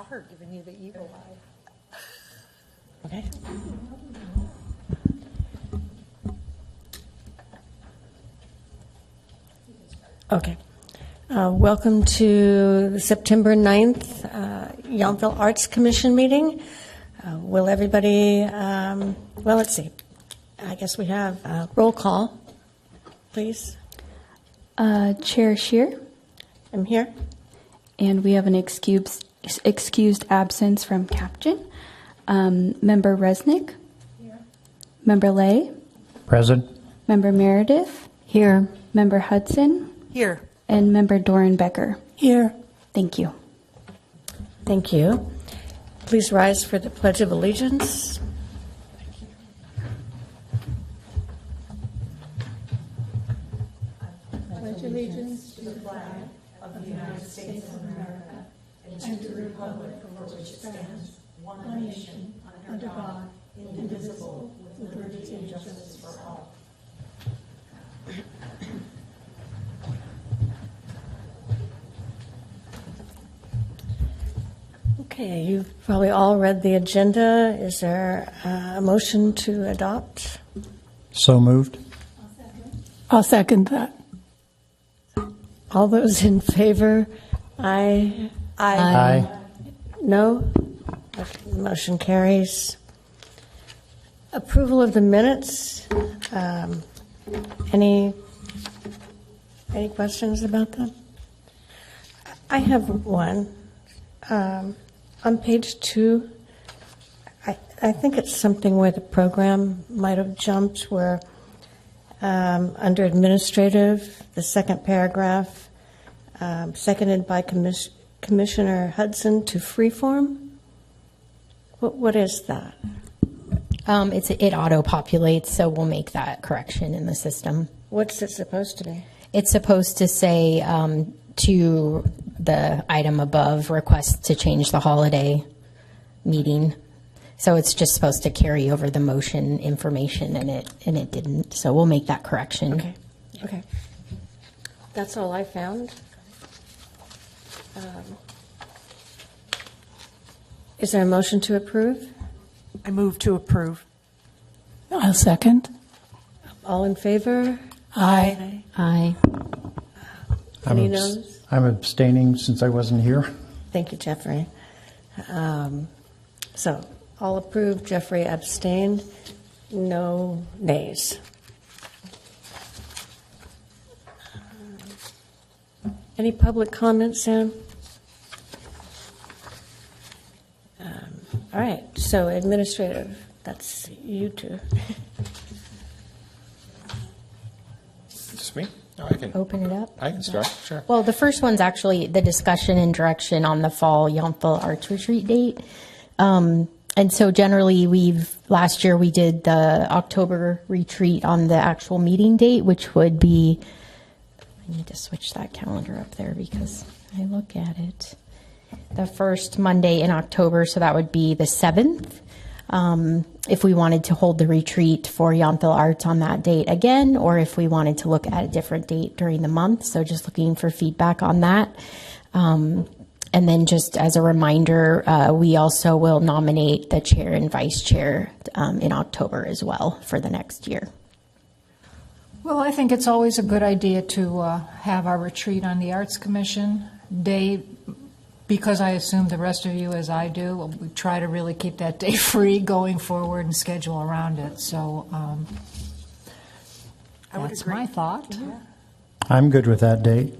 card giving you the evil eye. Okay. Okay. Welcome to the September 9th Yountville Arts Commission meeting. Will everybody, well, let's see. I guess we have roll call, please. Chair Shear. I'm here. And we have an excused absence from Captain. Member Resnick. Here. Member Lay. Present. Member Meredith. Here. Member Hudson. Here. And Member Doran Becker. Here. Thank you. Thank you. Please rise for the Pledge of Allegiance. Pledge allegiance to the flag of the United States of America and to the republic for which it stands, one nation, under God, indivisible, with liberty and justice for all. Okay, you've probably all read the agenda. Is there a motion to adopt? So moved. I'll second that. All those in favor? Aye. Aye. No? Okay, the motion carries. Approval of the minutes. Any questions about them? I have one. On page 2, I think it's something where the program might have jumped, where under administrative, the second paragraph, seconded by Commissioner Hudson to freeform. What is that? It auto-populates, so we'll make that correction in the system. What's it supposed to be? It's supposed to say to the item above, request to change the holiday meeting. So it's just supposed to carry over the motion information, and it didn't. So we'll make that correction. Okay. That's all I found. Is there a motion to approve? I move to approve. I'll second. All in favor? Aye. Aye. Any noes? I'm abstaining since I wasn't here. Thank you, Jeffrey. So, all approved, Jeffrey abstained, no nays. Any public comments, Sam? All right, so administrative, that's you two. Just me? No, I can Open it up. I can start. Sure. Well, the first one's actually the discussion and direction on the fall Yountville Arts Retreat date. And so generally last year we did the October retreat on the actual meeting date, which would be, I need to switch that calendar up there because I look at it. The first Monday in October, so that would be the 7th. If we wanted to hold the retreat for Yountville Arts on that date again, or if we wanted to look at a different date during the month. So just looking for feedback on that. And then just as a reminder, we also will nominate the chair and vice chair in October as well for the next year. Well, I think it's always a good idea to have our retreat on the Arts Commission day, because I assume the rest of you, as I do, we try to really keep that day free going forward and schedule around it. So that's my thought. Yeah. I'm good with that date.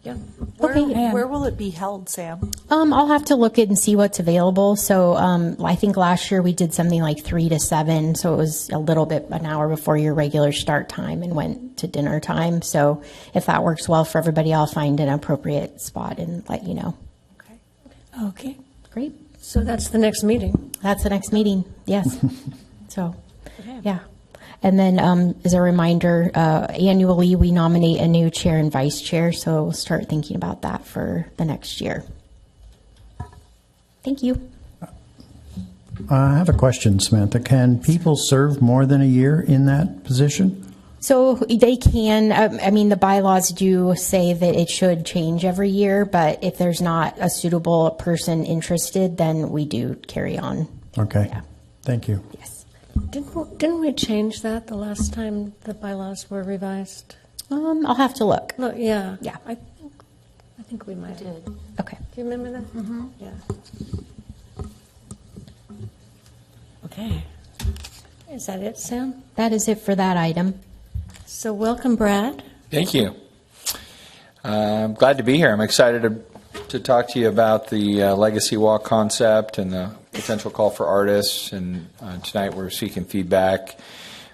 Yeah. Where will it be held, Sam? I'll have to look and see what's available. So I think last year we did something like 3 to 7, so it was a little bit an hour before your regular start time and went to dinner time. So if that works well for everybody, I'll find an appropriate spot and let you know. Okay. Great. So that's the next meeting. That's the next meeting. Yes. So, yeah. And then as a reminder, annually we nominate a new chair and vice chair. So we'll start thinking about that for the next year. Thank you. I have a question, Samantha. Can people serve more than a year in that position? So they can, I mean, the bylaws do say that it should change every year, but if there's not a suitable person interested, then we do carry on. Okay. Yeah. Thank you. Yes. Didn't we change that the last time the bylaws were revised? I'll have to look. Look, yeah. Yeah. I think we might have. Do Okay. you remember that? Mm-hmm. Yeah. Okay. Is that it, Sam? That is it for that item. So welcome, Brad. Thank you. I'm glad to be here. I'm excited to talk to you about the Legacy Walk concept and the potential call for artists. And tonight we're seeking feedback.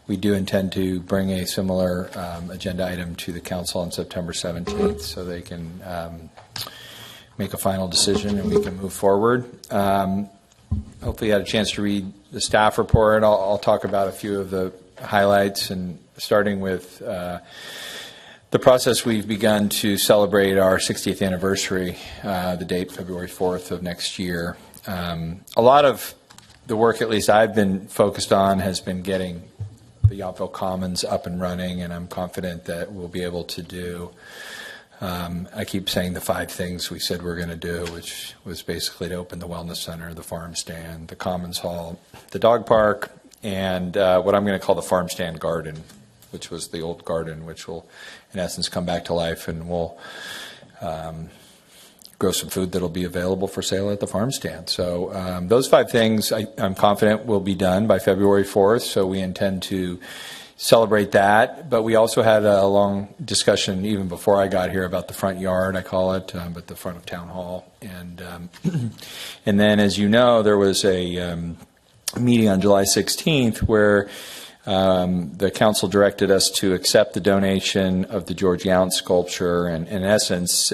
We do intend to bring a similar agenda item to the council on September 17th so they can make a final decision and we can move forward. Hopefully you had a chance to read the staff report. I'll talk about a few of the highlights, and starting with the process we've begun to celebrate our 60th anniversary, the date February 4th of next year. A lot of the work, at least I've been focused on, has been getting the Yountville Commons up and running, and I'm confident that we'll be able to do, I keep saying the 5 things we said we're going to do, which was basically to open the wellness center, the farm stand, the commons hall, the dog park, and what I'm going to call the farm stand garden, which was the old garden, which will, in essence, come back to life, and we'll grow some food that'll be available for sale at the farm stand. So those 5 things I'm confident will be done by February 4th, so we intend to celebrate that. But we also had a long discussion even before I got here about the front yard, I call it, but the front of town hall. And and then, as you know, there was a meeting on July 16th where the council directed us to accept the donation of the George Yount sculpture and, in essence,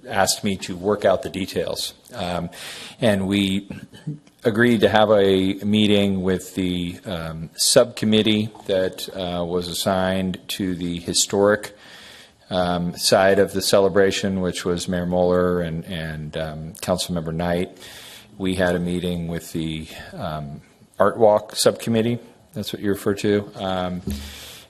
asked me to work out the details. And we agreed to have a meeting with the subcommittee that was assigned to the historic side of the celebration, which was Mayor Moeller and Councilmember Knight. We had a meeting with the Art Walk subcommittee. That's what you refer to.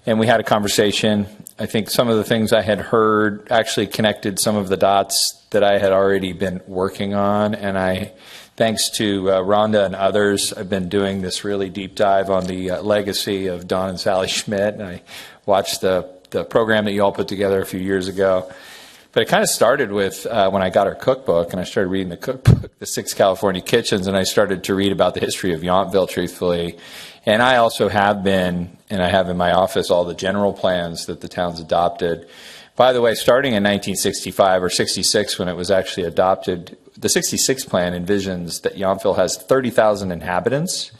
And we had a conversation. I think some of the things I had heard actually connected some of the dots that I had already been working on. And thanks to Rhonda and others, I've been doing this really deep dive on the legacy of Don and Sally Schmidt. And I watched the program that you all put together a few years ago. But it kind of started with when I got her cookbook, and I started reading the cookbook, The 6 California Kitchens, and I started to read about the history of Yountville, truthfully. And I also have been, and I have in my office all the general plans that the town's adopted. By the way, starting in 1965 or 66 when it was actually adopted, the 66 plan envisions that Yountville has 30,000 inhabitants.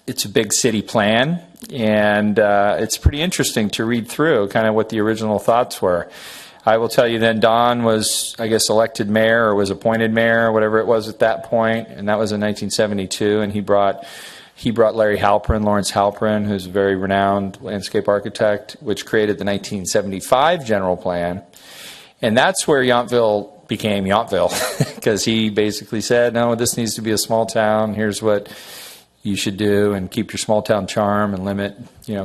It's a big city plan, and it's pretty interesting to read through kind of what the original thoughts were. I will tell you then Don was, I guess, elected mayor or was appointed mayor or whatever it was at that point, and that was in 1972, and he brought Larry Halprin, Lawrence Halprin, who's a very renowned landscape architect, which created the 1975 general plan. And that's where Yountville became Yountville, because he basically said, no, this needs to be a small town. Here's what you should do, and keep your small town charm and limit,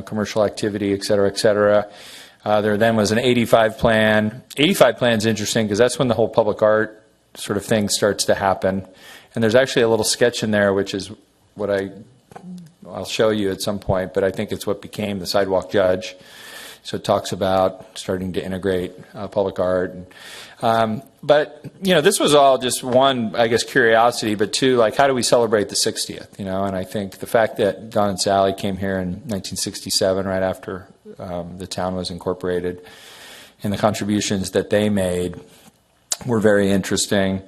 commercial activity, et cetera, et cetera. There then was an 85 plan. 85 plan is interesting because that's when the whole public art sort of thing starts to happen. And there's actually a little sketch in there, which is what I'll show you at some point, but I think it's what became the Sidewalk Judge. So it talks about starting to integrate public art. But, this was all just one, I guess, curiosity, but two, like, how do we celebrate the 60th? And I think the fact that Don and Sally came here in 1967, right after the town was incorporated, and the contributions that they made were very interesting.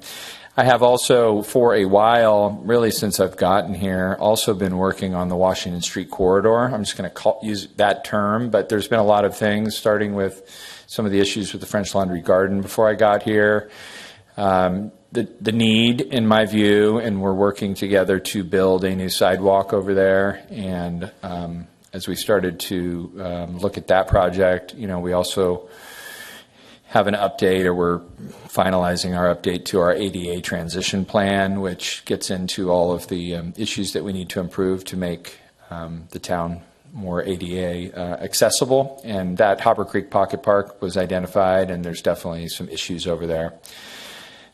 I have also, for a while, really since I've gotten here, also been working on the Washington Street corridor. I'm just going to use that term, but there's been a lot of things, starting with some of the issues with the French Laundry Garden before I got here. The need, in my view, and we're working together to build a new sidewalk over there. And as we started to look at that project, we also have an update, or we're finalizing our update to our ADA transition plan, which gets into all of the issues that we need to improve to make the town more ADA accessible, and that Hopper Creek Pocket Park was identified, and there's definitely some issues over there.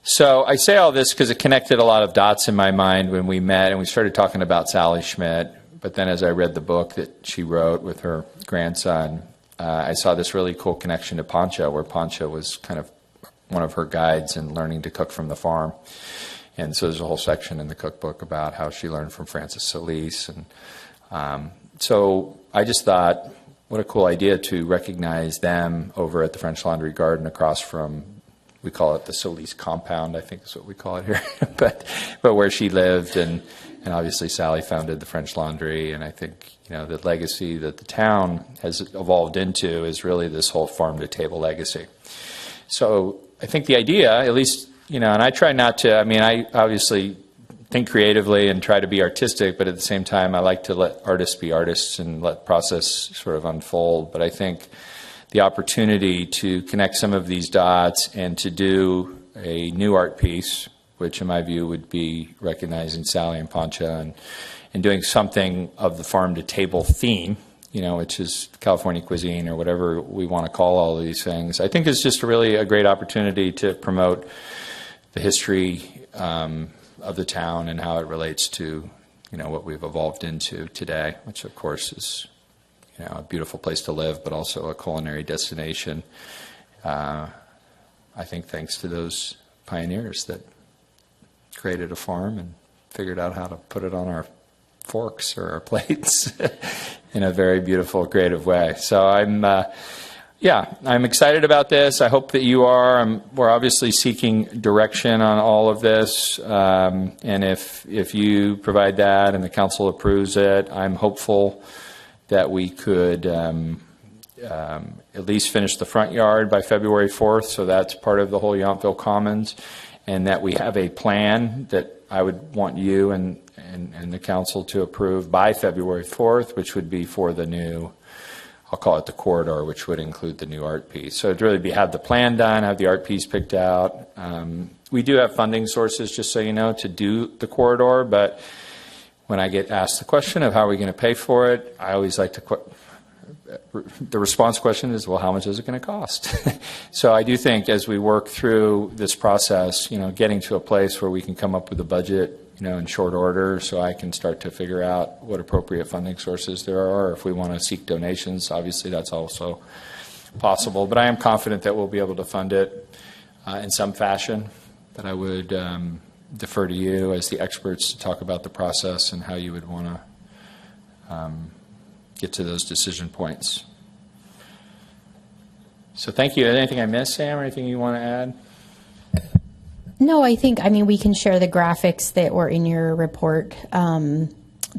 So I say all this because it connected a lot of dots in my mind when we met and we started talking about Sally Schmidt. But then as I read the book that she wrote with her grandson, I saw this really cool connection to Pancha, where Pancha was kind of one of her guides in learning to cook from the farm. And so there's a whole section in the cookbook about how she learned from Francis Solis. And so I just thought, what a cool idea to recognize them over at the French Laundry Garden across from, we call it the Solis compound, I think is what we call it here, but where she lived, and obviously Sally founded the French Laundry, and I think the legacy that the town has evolved into is really this whole farm-to-table legacy. So I think the idea, at least, and I try not to, I obviously think creatively and try to be artistic, but at the same time I like to let artists be artists and let process sort of unfold. But I think the opportunity to connect some of these dots and to do a new art piece, which in my view would be recognizing Sally and Pancha and doing something of the farm-to-table theme, which is California cuisine or whatever we want to call all of these things, I think is just really a great opportunity to promote the history of the town and how it relates to, what we've evolved into today, which of course is a beautiful place to live, but also a culinary destination. I think thanks to those pioneers that created a farm and figured out how to put it on our forks or our plates in a very beautiful, creative way. So I'm excited about this. I hope that you are. We're obviously seeking direction on all of this, and if you provide that and the council approves it, I'm hopeful that we could at least finish the front yard by February 4th, so that's part of the whole Yountville Commons, and that we have a plan that I would want you and the council to approve by February 4th, which would be for the new, I'll call it the corridor, which would include the new art piece. So it'd really be have the plan done, have the art piece picked out. We do have funding sources, just so you know, to do the corridor, but when I get asked the question of how are we going to pay for it, I always like to, the response question is, well, how much is it going to cost? So I do think as we work through this process, getting to a place where we can come up with a budget, in short order, so I can start to figure out what appropriate funding sources there are. If we want to seek donations, obviously that's also possible. But I am confident that we'll be able to fund it in some fashion. But I would defer to you as the experts to talk about the process and how you would want to get to those decision points. So thank you. Anything I missed, Sam, or anything you want to add? No, I think, we can share the graphics that were in your report, the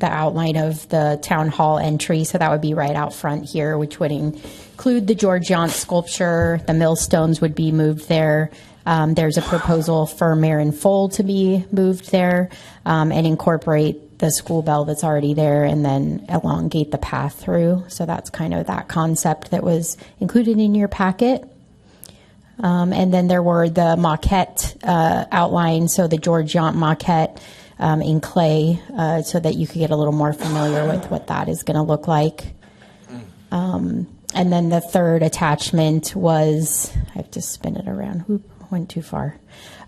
outline of the town hall entry. So that would be right out front here, which would include the George Yount sculpture. The millstones would be moved there. There's a proposal for Mare and Foal to be moved there and incorporate the school bell that's already there and then elongate the path through. So that's kind of that concept that was included in your packet. And then there were the maquette outline, so the George Yount maquette in clay, so that you could get a little more familiar with what that is going to look like. And then the third attachment was, I have to spin it around, went too far,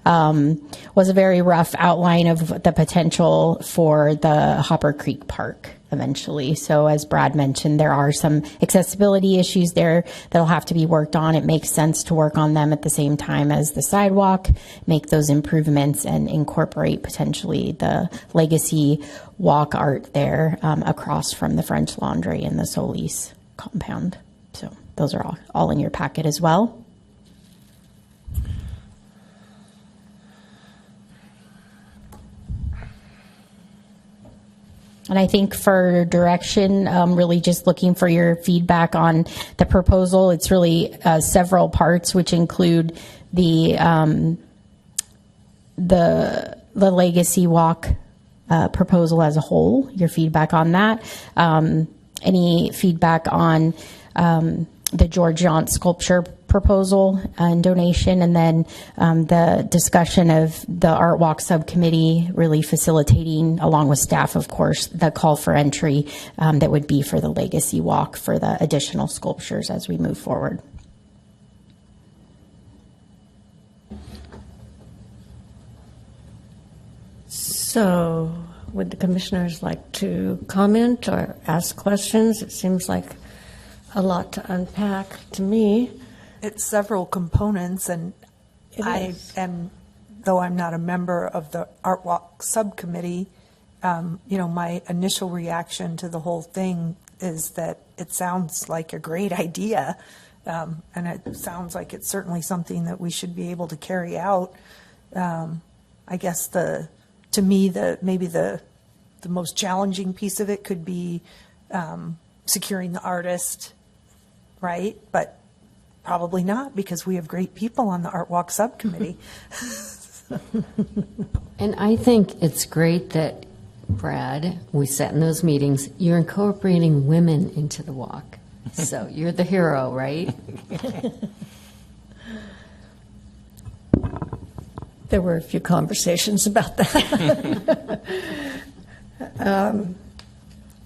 was a very rough outline of the potential for the Hopper Creek Park eventually. So as Brad mentioned, there are some accessibility issues there that'll have to be worked on. It makes sense to work on them at the same time as the sidewalk, make those improvements and incorporate potentially the legacy walk art there across from the French Laundry and the Solis compound. So those are all in your packet as well. And I think for direction, really just looking for your feedback on the proposal. It's really several parts, which include the legacy walk proposal as a whole. Your feedback on that. Any feedback on the George Yount sculpture proposal and donation, and then the discussion of the Art Walk subcommittee really facilitating, along with staff, of course, the call for entry that would be for the Legacy Walk for the additional sculptures as we move forward. So, would the commissioners like to comment or ask questions? It seems like a lot to unpack to me. It's several components, and It I is. am, though I'm not a member of the Art Walk Subcommittee, my initial reaction to the whole thing is that it sounds like a great idea, and it sounds like it's certainly something that we should be able to carry out. I guess to me, maybe the most challenging piece of it could be securing the artist, right? But probably not, because we have great people on the Art Walk Subcommittee. And I think it's great that, Brad, we sat in those meetings, you're incorporating women into the walk. So you're the hero, right? There were a few conversations about that.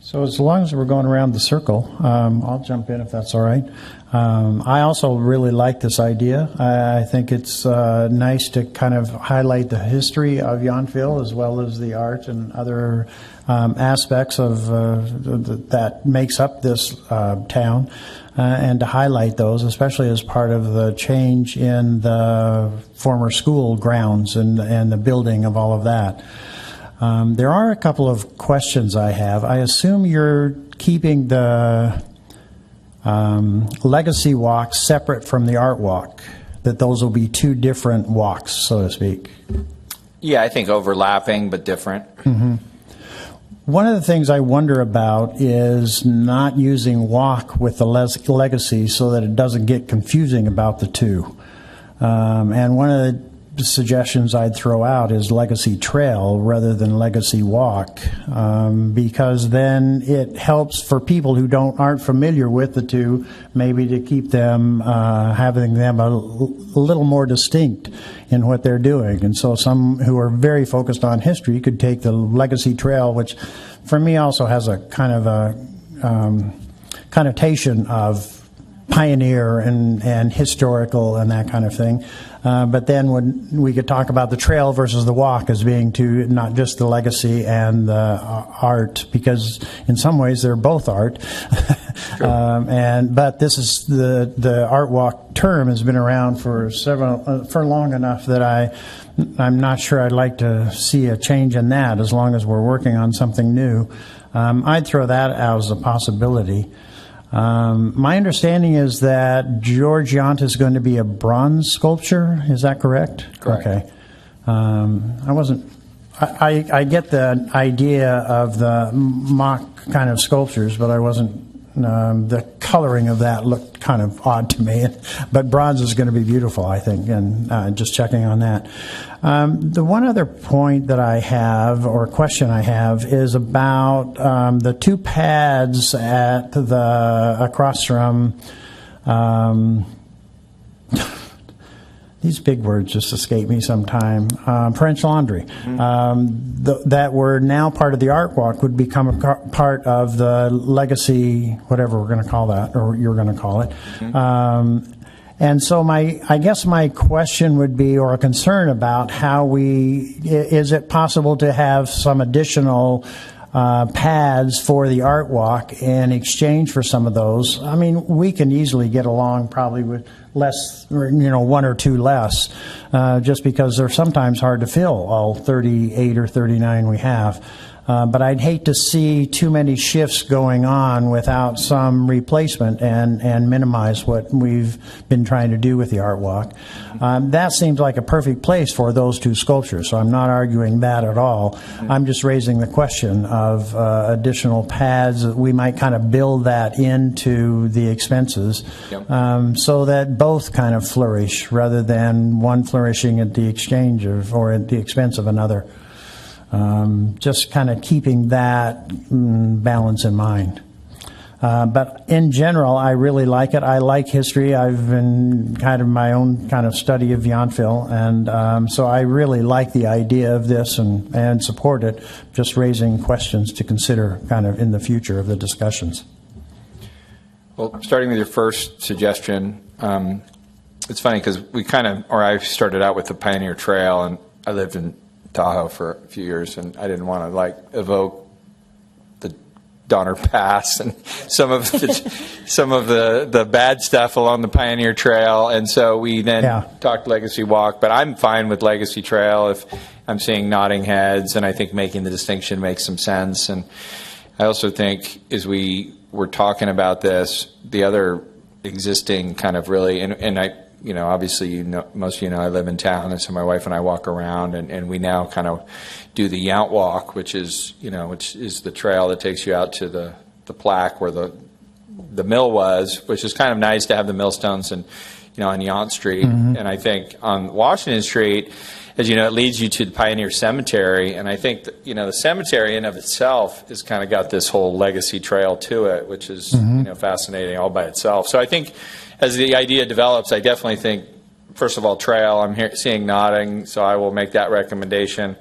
So as long as we're going around the circle, I'll jump in if that's all right. I also really like this idea. I think it's nice to kind of highlight the history of Yountville as well as the art and other aspects of that makes up this town, and to highlight those, especially as part of the change in the former school grounds and the building of all of that. There are a couple of questions I have. I assume you're keeping the Legacy Walk separate from the Art Walk, that those will be two different walks, so to speak. Yeah, I think overlapping but different. Mm-hmm. One of the things I wonder about is not using walk with the Legacy so that it doesn't get confusing about the two. And one of the suggestions I'd throw out is Legacy Trail rather than Legacy Walk, because then it helps for people who aren't familiar with the two, maybe to keep them having them a little more distinct in what they're doing. And so some who are very focused on history could take the Legacy Trail, which for me also has a kind of a connotation of pioneer and historical and that kind of thing. But then when we could talk about the trail versus the walk as being two, not just the legacy and the art, because in some ways they're both art. Sure. But this is the art walk term has been around for long enough that I'm not sure I'd like to see a change in that as long as we're working on something new. I'd throw that out as a possibility. My understanding is that George Yount is going to be a bronze sculpture. Is that correct? Correct. Okay. I get the idea of the mock kind of sculptures, but I wasn't. The coloring of that looked kind of odd to me. But bronze is going to be beautiful, I think, and just checking on that. The one other point that I have, or question I have, is about the two pads at across from. These big words just escape me sometime. French Laundry. That were now part of the Art Walk would become a part of the Legacy, whatever we're going to call that, or you're going to call it. And so I guess my question would be, or a concern about is it possible to have some additional pads for the Art Walk in exchange for some of those? I mean, we can easily get along probably with less, one or two less, just because they're sometimes hard to fill, all 38 or 39 we have. But I'd hate to see too many shifts going on without some replacement and minimize what we've been trying to do with the Art Walk. That seems like a perfect place for those two sculptures, so I'm not arguing that at all. I'm just raising the question of additional pads. We might kind of build that into the expenses. Yep. So that both kind of flourish rather than one flourishing at the exchange or at the expense of another. Just kind of keeping that balance in mind. But in general, I really like it. I like history. I've been kind of my own kind of study of Yountville, and so I really like the idea of this and support it, just raising questions to consider kind of in the future of the discussions. Well, starting with your first suggestion, it's funny because I started out with the Pioneer Trail, and I lived in Tahoe for a few years, and I didn't want to evoke the Donner Pass and some of the bad stuff along the Pioneer Trail, and so we then talked Legacy Walk. But I'm fine with Legacy Trail if I'm seeing nodding heads, and I think making the distinction makes some sense. And I also think as we were talking about this, the other existing kind of really, and I, obviously, most of you know I live in town, and so my wife and I walk around, and we now kind of do the Yount Walk, which is the trail that takes you out to the plaque where the mill was, which is kind of nice to have the millstones and on Yount Street. Mm-hmm. And I think on Washington Street, as you know, it leads you to the Pioneer Cemetery, and I think that, the cemetery in of itself has kind of got this whole legacy trail to it, which is fascinating all by itself. So I think as the idea develops, I definitely think, first of all, trail. I'm seeing nodding, so I will make that recommendation.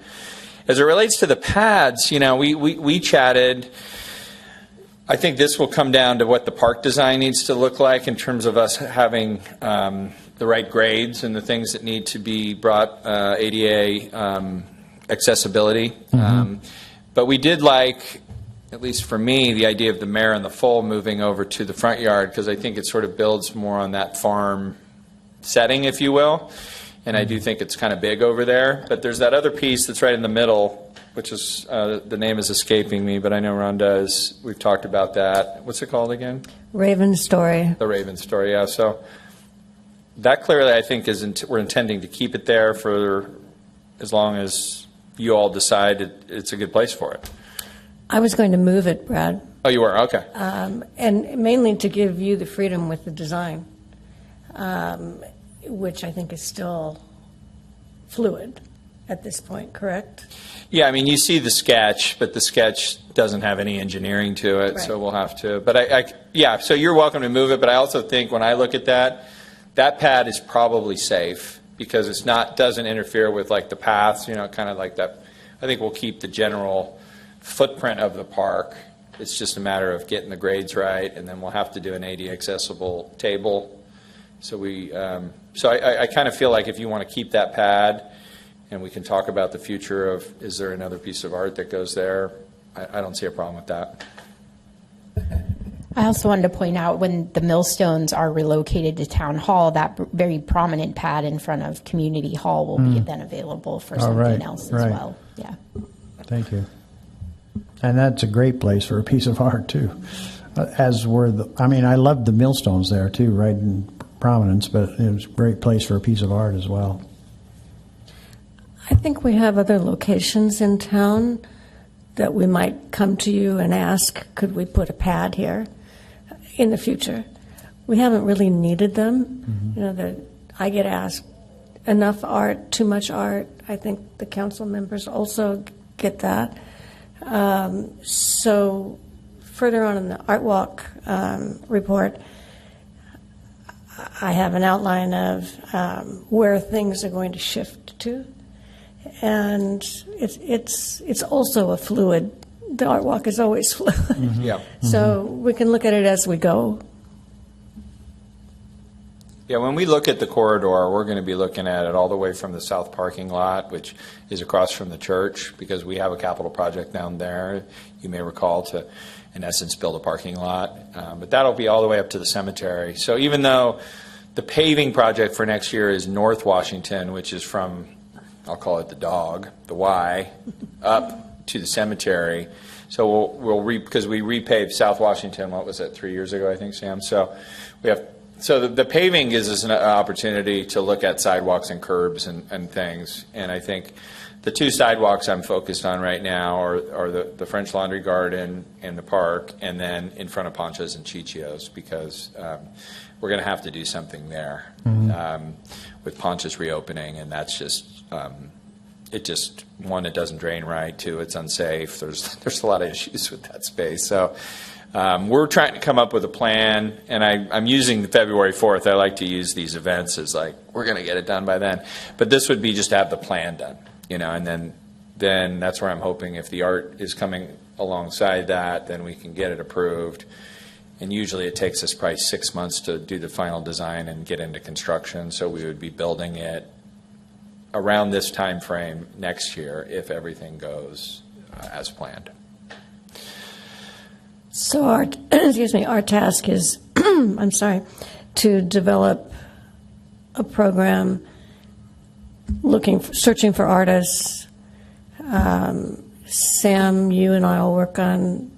As it relates to the pads, we chatted. I think this will come down to what the park design needs to look like in terms of us having the right grades and the things that need to be brought ADA accessibility. Mm-hmm. But we did like, at least for me, the idea of the mare and the foal moving over to the front yard, because I think it sort of builds more on that farm setting, if you will. And I do think it's kind of big over there. But there's that other piece that's right in the middle, which is, the name is escaping me, but I know Ron does. We've talked about that. What's it called again? Raven Story. The Raven Story, yeah. So that clearly, I think, we're intending to keep it there for as long as you all decide it's a good place for it. I was going to move it, Brad. Oh, you were? Okay. And mainly to give you the freedom with the design, which I think is still fluid at this point, correct? Yeah, I mean, you see the sketch, but the sketch doesn't have any engineering to it, right. So we'll have to. But so you're welcome to move it, but I also think when I look at that pad is probably safe because it's doesn't interfere with the paths, kind of like that. I think we'll keep the general footprint of the park. It's just a matter of getting the grades right, and then we'll have to do an ADA accessible table. So I kind of feel like if you want to keep that pad, and we can talk about the future of is there another piece of art that goes there, I don't see a problem with that. I also wanted to point out when the millstones are relocated to Town Hall, that very prominent pad in front of Community Hall will be then available for something else as well. Yeah. Thank you. And that's a great place for a piece of art too. I loved the millstones there too, right in prominence, but it was a great place for a piece of art as well. I think we have other locations in town that we might come to you and ask, could we put a pad here in the future? We haven't really needed them. Mm-hmm. I get asked, enough art, too much art. I think the council members also get that. So further on in the Art Walk report, I have an outline of where things are going to shift to. And it's also a fluid. The Art Walk is always fluid. Mm-hmm. Yeah. So we can look at it as we go. Yeah, when we look at the corridor, we're going to be looking at it all the way from the south parking lot, which is across from the church, because we have a capital project down there, you may recall, to, in essence, build a parking lot. But that'll be all the way up to the cemetery. So even though the paving project for next year is North Washington, which is from, I'll call it the Y, up to the cemetery. So we'll because we repaved South Washington, what was it, 3 years ago, I think, Sam? So we have... So the paving gives us an opportunity to look at sidewalks and curbs and things. And I think the two sidewalks I'm focused on right now are the French Laundry Garden and the park, and then in front of Poncho's and Chichio's, because we're going to have to do something there with Poncho's reopening. And that's just, it just, one, it doesn't drain right. Two, it's unsafe. There's a lot of issues with that space. So we're trying to come up with a plan, and I'm using February 4th. I like to use these events as like, we're going to get it done by then. But this would be just to have the plan done, and then that's where I'm hoping if the art is coming alongside that, then we can get it approved. And usually it takes us probably 6 months to do the final design and get into construction. So we would be building it around this time frame next year if everything goes as planned. So our, our task is, I'm sorry, to develop a program searching for artists. Sam, you and I will work on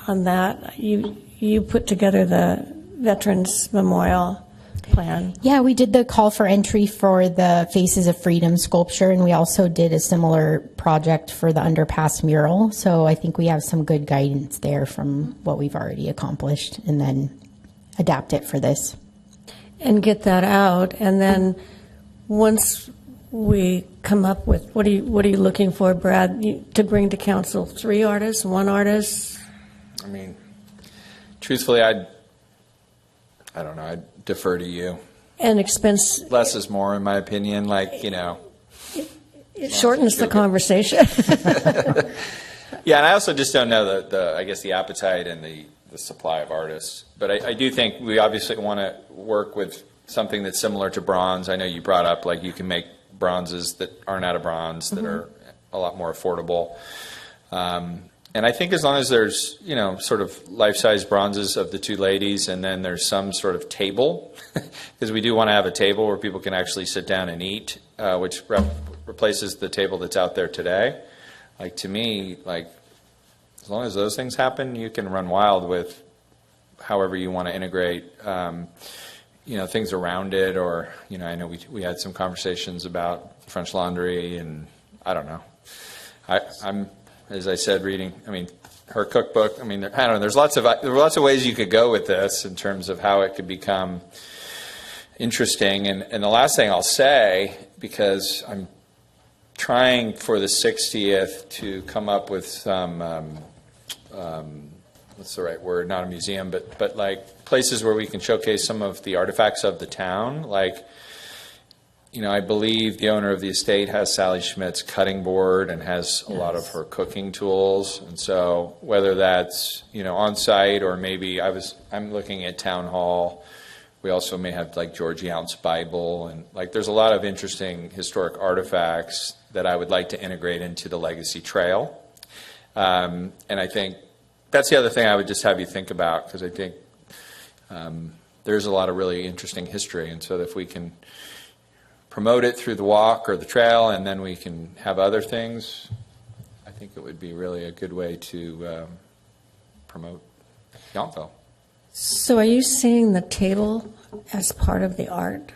that. You put together the Veterans Memorial plan. Yeah, we did the call for entry for the Faces of Freedom sculpture, and we also did a similar project for the underpass mural. So I think we have some good guidance there from what we've already accomplished, and then adapt it for this. And get that out, and then once we come up with, what are you looking for, Brad, to bring to council? 3 artists, 1 artist? I mean, truthfully, I don't know. I'd defer to you. And expense. Less is more, in my opinion. It shortens the conversation. Yeah, and I also just don't know the appetite and the supply of artists. But I do think we obviously want to work with something that's similar to bronze. I know you brought up, you can make bronzes that aren't out of bronze that are a lot more affordable. And I think as long as there's, sort of life-size bronzes of the 2 ladies, and then there's some sort of table, because we do want to have a table where people can actually sit down and eat, which replaces the table that's out there today. To me, as long as those things happen, you can run wild with however you want to integrate, things around it. Or, I know we had some conversations about French Laundry, and I don't know. I'm, as I said, reading, her cookbook. I don't know. There were lots of ways you could go with this in terms of how it could become interesting. And the last thing I'll say, because I'm trying for the 60th to come up with some, what's the right word? Not a museum, but places where we can showcase some of the artifacts of the town. I believe the owner of the estate has Sally Schmidt's cutting board and has a lot of her cooking tools. And so whether that's, on site, or maybe I'm looking at Town Hall. We also may have George Yount's Bible, and there's a lot of interesting historic artifacts that I would like to integrate into the Legacy Trail. And I think that's the other thing I would just have you think about, because I think there's a lot of really interesting history. And so if we can promote it through the walk or the trail, and then we can have other things, I think it would be really a good way to promote Yountville. So are you seeing the table as part of the art?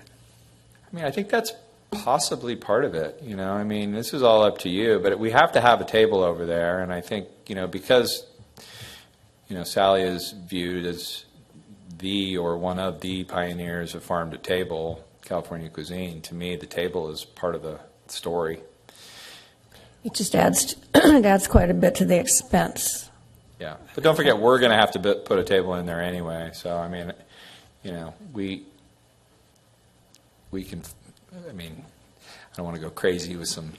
I think that's possibly part of it. This is all up to you, but we have to have a table over there. And I think, because, Sally is viewed as one of the pioneers of farm to table California cuisine. To me, the table is part of the story. It just adds quite a bit to the expense. Yeah, but don't forget, we're going to have to put a table in there anyway. So we can. I don't want to go crazy with some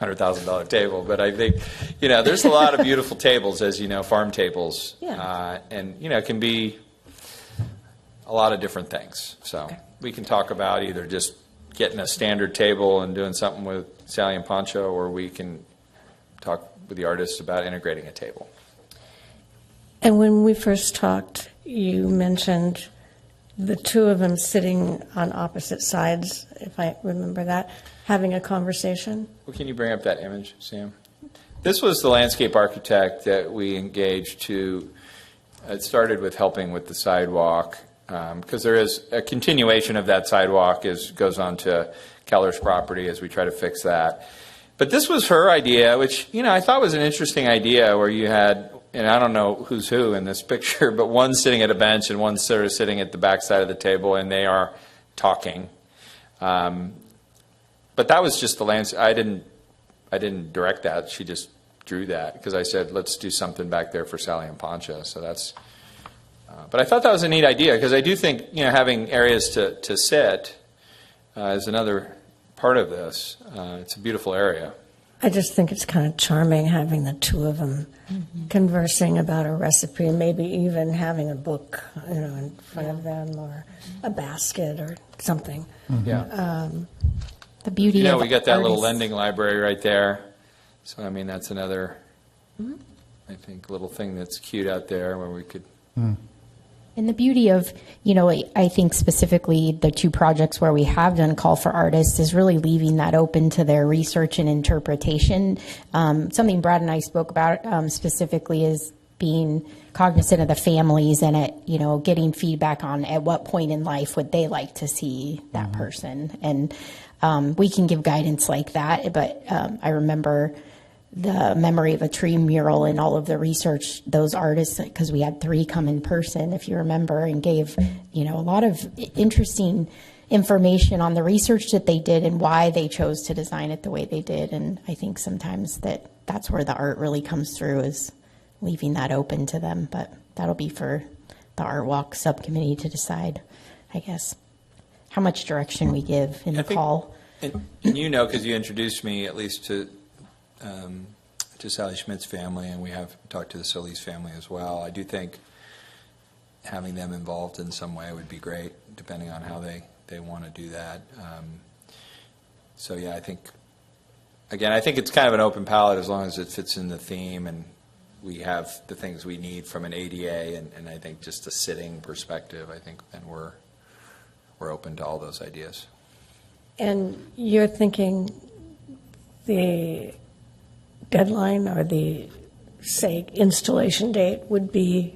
$100,000 table, but I think there's a lot of beautiful tables, as farm tables, and it can be a lot of different things. So. Okay. We can talk about either just getting a standard table and doing something with Sally and Pancho, or we can talk with the artists about integrating a table. And when we first talked, you mentioned the 2 of them sitting on opposite sides, if I remember that, having a conversation. Well, can you bring up that image, Sam? This was the landscape architect that we engaged to, it started with helping with the sidewalk, because there is a continuation of that sidewalk goes on to Keller's property as we try to fix that. But this was her idea, which, I thought was an interesting idea, where you had, and I don't know who's who in this picture, but one's sitting at a bench and one's sort of sitting at the back side of the table, and they are talking. But that was just the landscape. I didn't I didn't direct that. She just drew that because I said, let's do something back there for Sally and Pancha. So that's, but I thought that was a neat idea because I do think, having areas to sit is another part of this. It's a beautiful area. I just think it's kind of charming having the two of them conversing about a recipe and maybe even having a book, in front of them or a basket or something. Yeah. The beauty of we got that little artists. lending library right there. So, I mean, that's another, I think, little thing that's cute out there where we could. And the beauty of, I think specifically the two projects where we have done call for artists is really leaving that open to their research and interpretation. Something Brad and I spoke about specifically is being cognizant of the families and getting feedback on at what point in life would they like to see that person. And we can give guidance like that. But I remember the memory of a tree mural and all of the research, those artists, because we had 3 come in person, if you remember, and gave, a lot of interesting information on the research that they did and why they chose to design it the way they did. And I think sometimes that's where the art really comes through, is leaving that open to them. But that'll be for the Art Walk subcommittee to decide, I guess, how much direction we give in the call. And because you introduced me at least to Sally Schmidt's family, and we have talked to the Solis family as well. I do think having them involved in some way would be great, depending on how they want to do that. So yeah, I think it's kind of an open palette as long as it fits in the theme and we have the things we need from an ADA and I think just a sitting perspective. I think then we're open to all those ideas. And you're thinking the deadline or the, say, installation date would be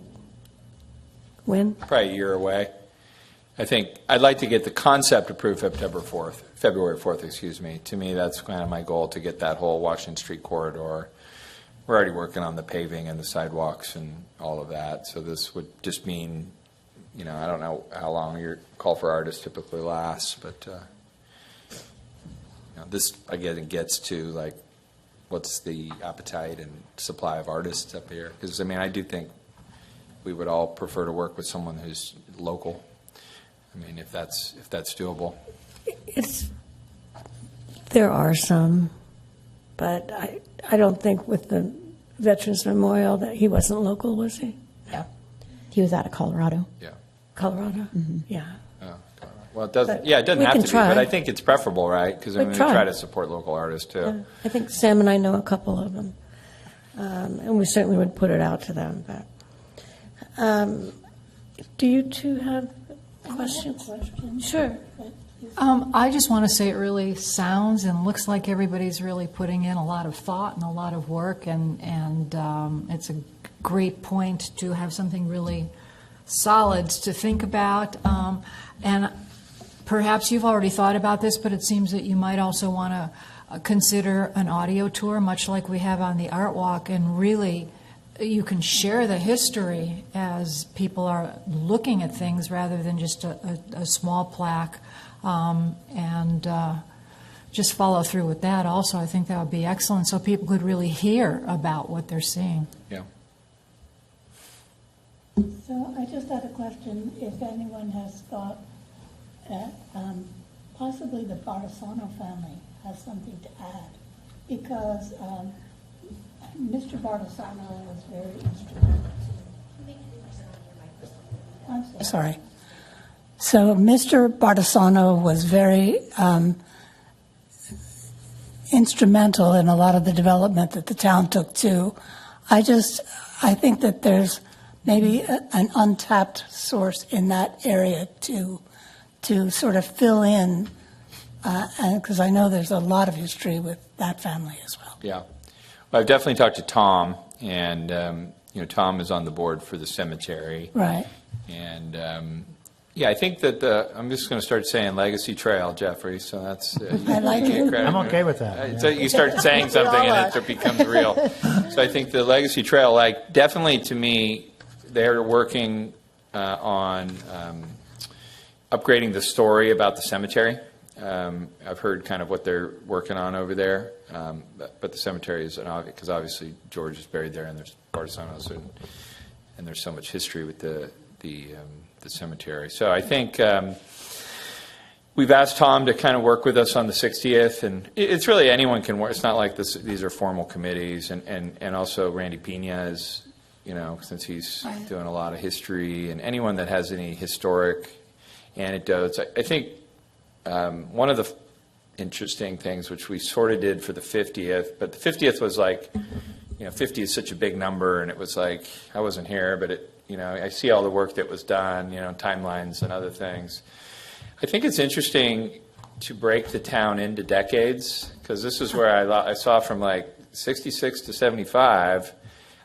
when? Probably a year away. I think I'd like to get the concept approved February 4th, excuse me. To me, that's kind of my goal, to get that whole Washington Street corridor. We're already working on the paving and the sidewalks and all of that. So this would just mean, I don't know how long your call for artists typically lasts, but this, again, gets to what's the appetite and supply of artists up here? Because, I do think we would all prefer to work with someone who's local. If that's doable. There are some, but I don't think with the Veterans Memorial that he wasn't local, was he? Yeah. He was out of Colorado. Yeah. Colorado? Mm-hmm. Yeah. Well, it doesn't. But Yeah, it doesn't we have can to try. be, but I think it's preferable, right? Because we try to support local artists too. Yeah. I think Sam and I know a couple of them, and we certainly would put it out to them. But do you two have questions? Sure. I just want to say it really sounds and looks like everybody's really putting in a lot of thought and a lot of work, and it's a great point to have something really solid to think about. And perhaps you've already thought about this, but it seems that you might also want to consider an audio tour, much like we have on the Art Walk, and really you can share the history as people are looking at things rather than just a small plaque, and just follow through with that also. I think that would be excellent, so people could really hear about what they're seeing. Yeah. So I just had a question, if anyone has thought that possibly the Bardesano family has something to add, because Mr. Bardesano was very instrumental. I'm sorry. So Mr. Bardesano was very instrumental in a lot of the development that the town took too. I think that there's maybe an untapped source in that area to sort of fill in, because I know there's a lot of history with that family as well. Yeah. Well, I've definitely talked to Tom, and Tom is on the board for the cemetery. Right. And yeah, I think that I'm just going to start saying Legacy Trail, Jeffrey. So that's I like it. I'm okay with that. So you start saying something and it becomes real. So I think the Legacy Trail, definitely to me, they're working on upgrading the story about the cemetery I've heard kind of what they're working on over there. But the cemetery is an obvious, because obviously George is buried there, and there's Partisanos, and there's so much history with the cemetery. So I think we've asked Tom to kind of work with us on the 60th, and it's really anyone can work. It's not like these are formal committees, and also Randy Pena is, since he's doing a lot of history, and anyone that has any historic anecdotes. I think one of the interesting things, which we sort of did for the 50th, but the 50th was like, 50 is such a big number, and it was like, I wasn't here, but I see all the work that was done, timelines and other things. I think it's interesting to break the town into decades, because this is where I saw from like 66 to 75,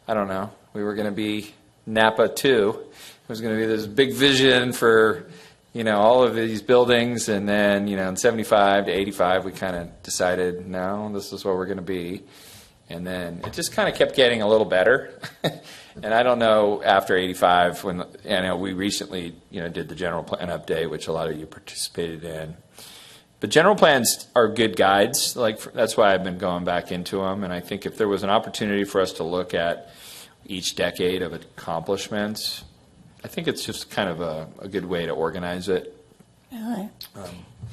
I don't know, we were going to be Napa 2. It was going to be this big vision for, all of these buildings, and then, in 75 to 85, we kind of decided, no, this is where we're going to be. And then it just kind of kept getting a little better. And I don't know, after 85, when we recently, did the general plan update, which a lot of you participated in. But general plans are good guides. That's why I've been going back into them. And I think if there was an opportunity for us to look at each decade of accomplishments, I think it's just kind of a good way to organize it. Really?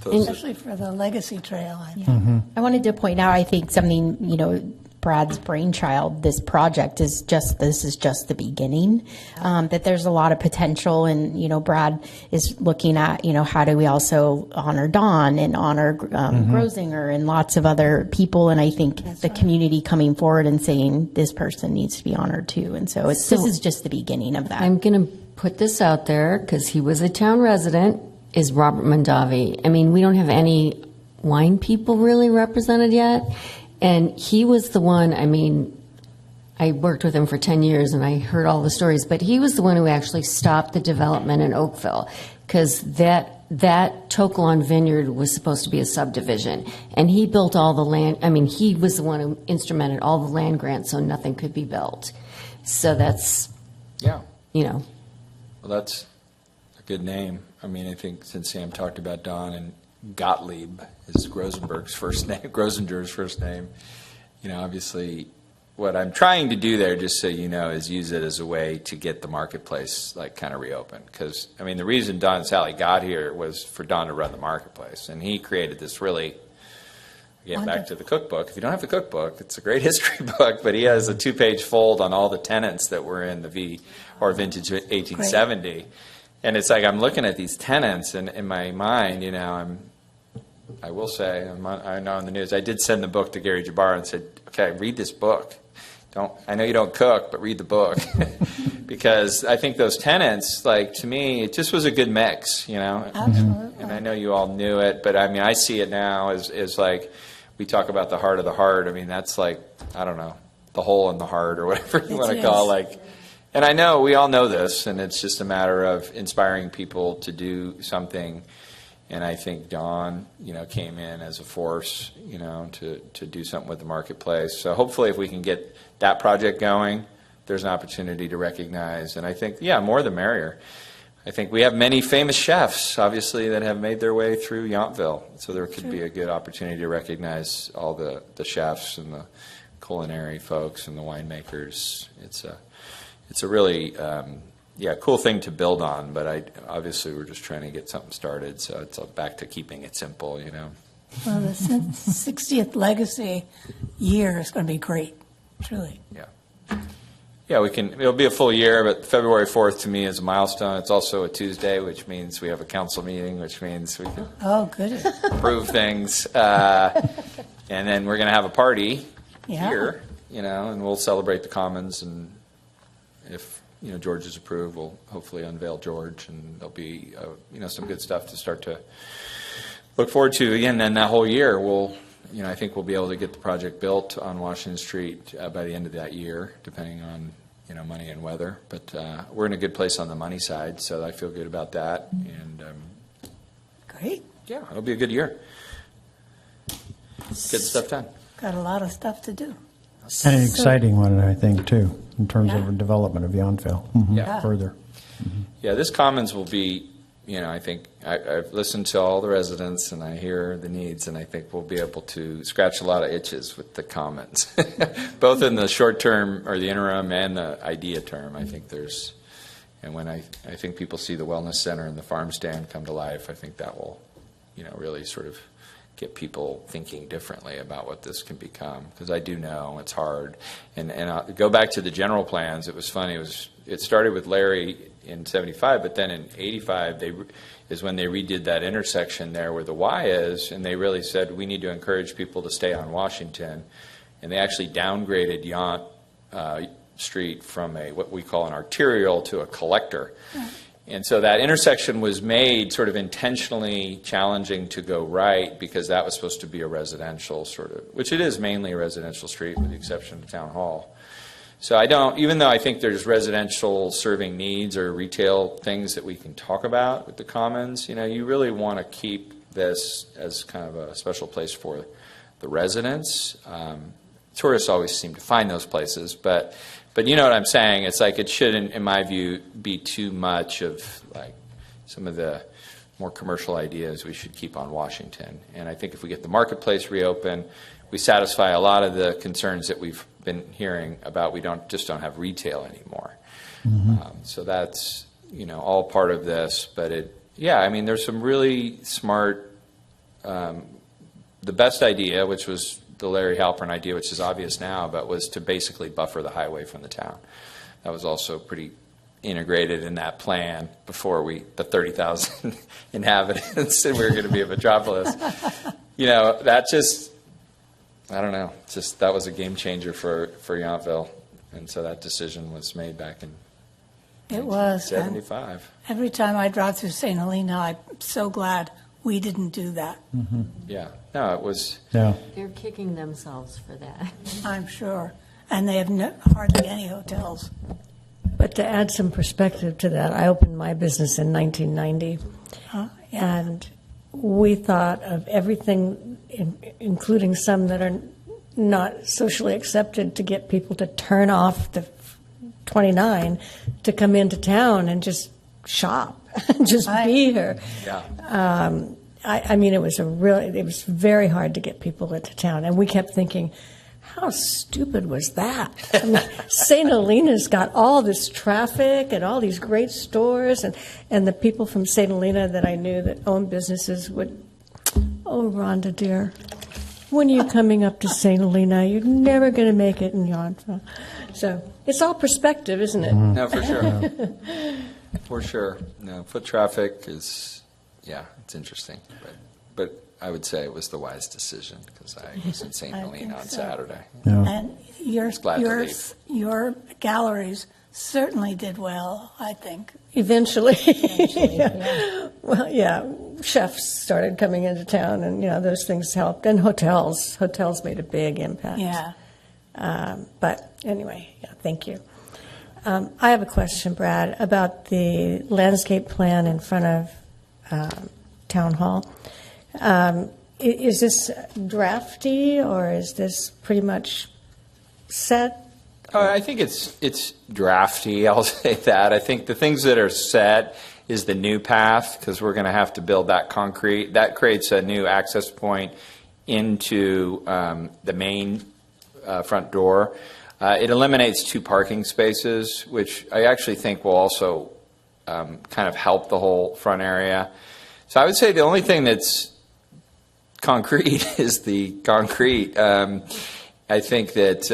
Especially for the legacy trail. I wanted to point out, I think something, Brad's brainchild, this project is just the beginning, that there's a lot of potential, and, Brad is looking at, how do we also honor Don and honor Grosinger and lots of other people, and I think the community coming forward and saying this person needs to be honored too, and so this is just the beginning of that. I'm going to put this out there because he was a town resident, is Robert Mondavi. I mean, we don't have any wine people really represented yet. And he was the one, I worked with him for 10 years and I heard all the stories, but he was the one who actually stopped the development in Oakville, because that Tokelon Vineyard was supposed to be a subdivision. And he built all the land. He was the one who instrumented all the land grants so nothing could be built. So that's, Well, that's a good name. I think since Sam talked about Don, and Gottlieb is Grossinger's first name. Obviously, what I'm trying to do there, just so you know, is use it as a way to get the marketplace kind of reopened. Because the reason Don and Sally got here was for Don to run the marketplace, and he created this really. Get back to the cookbook. If you don't have the cookbook, it's a great history book, but he has a 2-page fold on all the tenants that were in the vintage 1870. Great. And it's like I'm looking at these tenants, and in my mind, I will say, I know on the news, I did send the book to Gary Jabbar and said, okay, read this book. I know you don't cook, but read the book. Because I think those tenants, to me, it just was a good mix, Absolutely. And I know you all knew it, but I see it now as we talk about the heart of the heart. That's I don't know, the hole in the heart or whatever you want to call it. And I know we all know this, and it's just a matter of inspiring people to do something. And I think Don, came in as a force, to do something with the marketplace. So hopefully if we can get that project going, there's an opportunity to recognize. And I think, more the merrier. I think we have many famous chefs, obviously, that have made their way through Yountville. So there could be a good opportunity to recognize all the chefs and the culinary folks and the winemakers. It's a really cool thing to build on, but obviously we're just trying to get something started, so it's back to keeping it simple, Well, the 60th legacy year is going to be great, truly. Yeah, it'll be a full year, but February 4th to me is a milestone. It's also a Tuesday, which means we have a council meeting, which means we can approve things. And then we're going to have a party here, and we'll celebrate the Commons, and if George is approved, we'll hopefully unveil George, and there'll be some good stuff to start to look forward to. Again, then that whole year, I think we'll be able to get the project built on Washington Street by the end of that year, depending on money and weather. But we're in a good place on the money side, so I feel good about that. And great. Yeah, it'll be a good year. Get stuff done. Got a lot of stuff to do. And an exciting one, I think, too, in terms of the development of Yountville further. Yeah, this Commons will be, I think I've listened to all the residents and I hear the needs, and I think we'll be able to scratch a lot of itches with the comments, both in the short term or the interim and the idea term. I think and when I think people see the wellness center and the farm stand come to life, I think that will, really sort of get people thinking differently about what this can become, because I do know it's hard. And I'll go back to the general plans. It was funny. It started with Larry in 75, but then in 85 is when they redid that intersection there where the Y is, and they really said we need to encourage people to stay on Washington, and they actually downgraded Yount Street from what we call an arterial to a collector. Right. And so that intersection was made sort of intentionally challenging to go right, because that was supposed to be a residential sort of, which it is mainly a residential street with the exception of Town Hall. So even though I think there's residential serving needs or retail things that we can talk about with the Commons, you really want to keep this as kind of a special place for the residents. Tourists always seem to find those places, but you know what I'm saying. It's like it shouldn't, in my view, be too much of like some of the more commercial ideas we should keep on Washington. And I think if we get the marketplace reopened, we satisfy a lot of the concerns that we've been hearing about. We don't have retail anymore. Mm-hmm. So that's all part of this. But there's some really smart. The best idea, which was the Larry Halpern idea, which is obvious now, but was to basically buffer the highway from the town. That was also pretty integrated in that plan before the 30,000 inhabitants and we were going to be a metropolis. That just, I don't know, that was a game changer for Yountville. And so that decision was made back in 1975. Every time I drive through St. Helena, I'm so glad we didn't do that. Mm-hmm. Yeah. No, it was. Yeah. They're kicking themselves for that. I'm sure. And they have hardly any hotels. But to add some perspective to that, I opened my business in 1990. Yeah. And we thought of everything, including some that are not socially accepted, to get people to turn off the 29 to come into town and just shop, just be here. Yeah. It was very hard to get people into town, and we kept thinking, how stupid was that? St. Helena's got all this traffic and all these great stores, and the people from St. Helena that I knew that owned businesses would, oh, Rhonda, dear, when are you coming up to St. Helena? You're never going to make it in Yountville. So it's all perspective, isn't it? No, for sure. For sure. No, foot traffic is, it's interesting. But I would say it was the wise decision because I was in St. Helena on Saturday. Yeah. And your galleries certainly did well, I think. Eventually. Yeah. Well, yeah, chefs started coming into town, and those things helped, and hotels made a big impact. Yeah. But anyway, thank you. I have a question, Brad, about the landscape plan in front of Town Hall. Is this drafty, or is this pretty much set? I think it's drafty. I'll say that. I think the things that are set is the new path, because we're going to have to build that concrete. That creates a new access point into the main front door. It eliminates 2 parking spaces, which I actually think will also kind of help the whole front area. So I would say the only thing that's concrete is the concrete. I think that,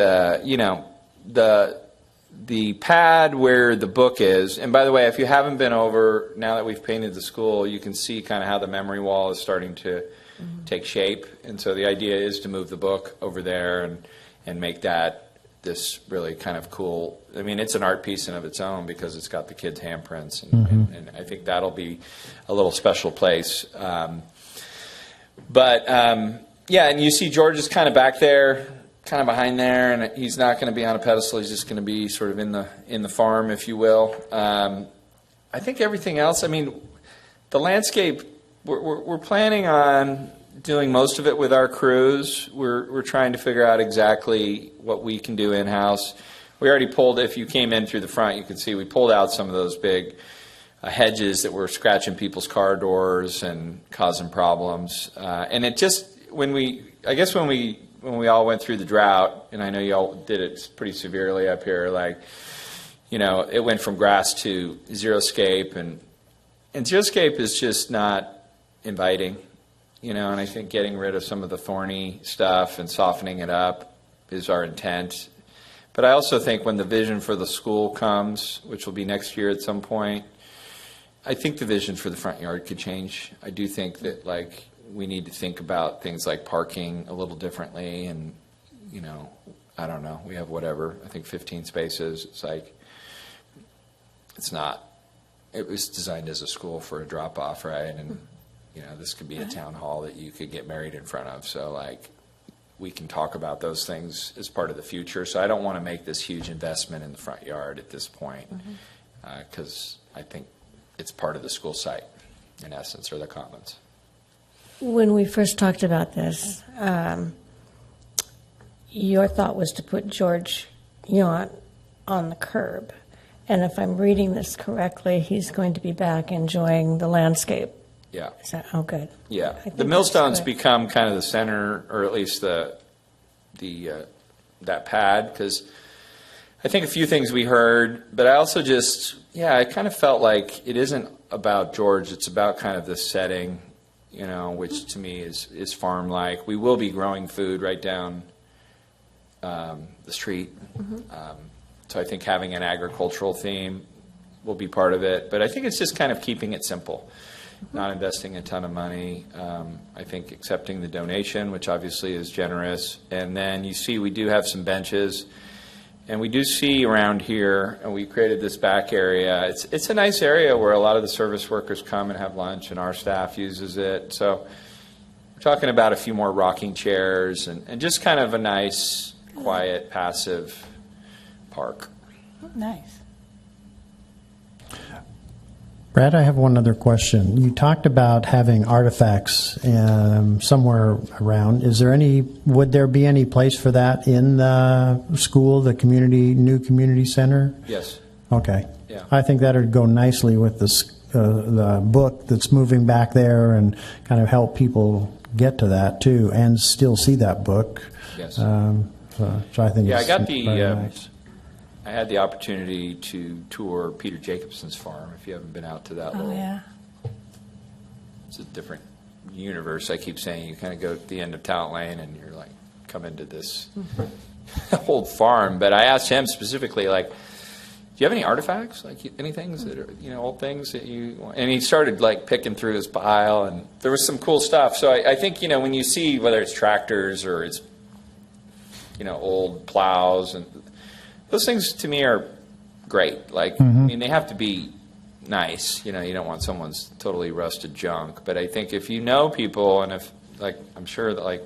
the pad where the book is, and by the way, if you haven't been over, now that we've painted the school, you can see kind of how the memory wall is starting to take shape. And so the idea is to move the book over there and make that this really kind of cool, it's an art piece in of its own because it's got the kids' handprints, and I think that'll be a little special place. And you see George is kind of back there, kind of behind there, and he's not going to be on a pedestal. He's just going to be sort of in the farm, if you will. I think everything else, the landscape, we're planning on doing most of it with our crews. We're trying to figure out exactly what we can do in-house. We already pulled, if you came in through the front, you could see we pulled out some of those big hedges that were scratching people's car doors and causing problems. And it just, when we all went through the drought, and I know you all did it pretty severely up here, like, you know, it went from grass to xeriscape, and xeriscape is just not inviting, you know, and I think getting rid of some of the thorny stuff and softening it up is our intent. But I also think when the vision for the school comes, which will be next year at some point, I think the vision for the front yard could change. I do think that, like, we need to think about things like parking a little differently, and, you know, I don't know, we have whatever, I think 15 spaces. It's like, it's not, it was designed as a school for a drop-off, right? And, you know, this could be a town hall that you could get married in front of. So, like, we can talk about those things as part of the future. So I don't want to make this huge investment in the front yard at this point, because I think it's part of the school site, in essence, or the commons. When we first talked about this, your thought was to put George Yount on the curb. And if I'm reading this correctly, he's going to be back enjoying the landscape. Yeah. Is that, oh, good. Yeah. I think The millstones that's good. become kind of the center, or at least that pad, because I think a few things we heard, but I also just, I kind of felt like it isn't about George, it's about kind of the setting, you know, which to me is farm-like. We will be growing food right down the street. So I think having an agricultural theme will be part of it. But I think it's just kind of keeping it simple, not investing a ton of money. I think accepting the donation, which obviously is generous. And then you see we do have some benches. And we do see around here, and we created this back area. It's a nice area where a lot of the service workers come and have lunch, and our staff uses it. So we're talking about a few more rocking chairs and just kind of a nice, quiet, passive park. Nice. Brad, I have one other question. You talked about having artifacts somewhere around. Would there be any place for that in the school, the new community center? Yes. Okay. Yeah. I think that would go nicely with the book that's moving back there, and kind of help people get to that too, and still see that book. Yes. So I think Yeah, it's I got very nice. I had the opportunity to tour Peter Jacobson's farm, if you haven't been out to that Oh, little. yeah. It's a different universe. I keep saying you kind of go to the end of Talent Lane and you're like, come into this old farm. But I asked him specifically, like, do you have any artifacts? Like any things that are, you know, old things that you want? And he started like picking through his pile, and there was some cool stuff. So I think, you know, when you see whether it's tractors or it's, you know, old plows, and those things to me are great. Like, I mean, they have to be nice. You know, you don't want someone's totally rusted junk. But I think if you know people, and if, like, I'm sure that, like,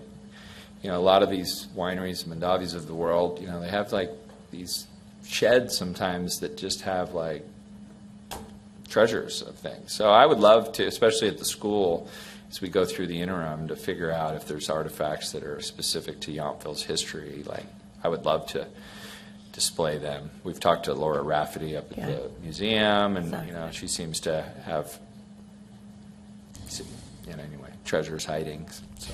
you know, a lot of these wineries, Mondavis of the world, you know, they have, like, these sheds sometimes that just have, like, treasures of things. So I would love to, especially at the school, as we go through the interim, to figure out if there's artifacts that are specific to Yountville's history. Like, I would love to display them. We've talked to Laura Rafferty up at the museum, and you know, she seems to have, you know, anyway, treasures hiding. So,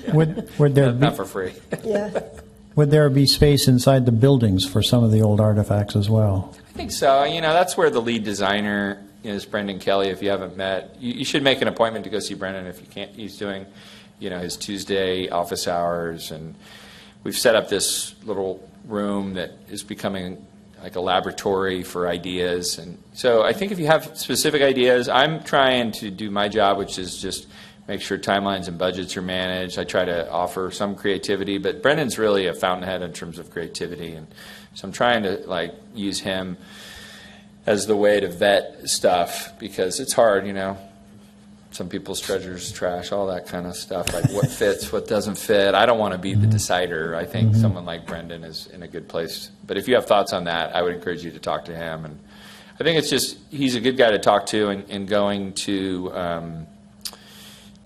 yeah. Would there not be, for free. would there be space inside the buildings for some of the old artifacts as well? I think so. You know, that's where the lead designer is, Brendan Kelly. If you haven't met, you should make an appointment to go see Brendan if you can't. He's doing, you know, his Tuesday office hours, and we've set up this little room that is becoming like a laboratory for ideas. And so I think if you have specific ideas, I'm trying to do my job, which is just make sure timelines and budgets are managed. I try to offer some creativity, but Brendan's really a fountainhead in terms of creativity, and so I'm trying to, like, use him as the way to vet stuff, because it's hard, you know. Some people's treasures, trash, all that kind of stuff, like what fits, what doesn't fit. I don't want to be the decider. I think someone like Brendan is in a good place. But if you have thoughts on that, I would encourage you to talk to him. And I think it's just, he's a good guy to talk to, and going to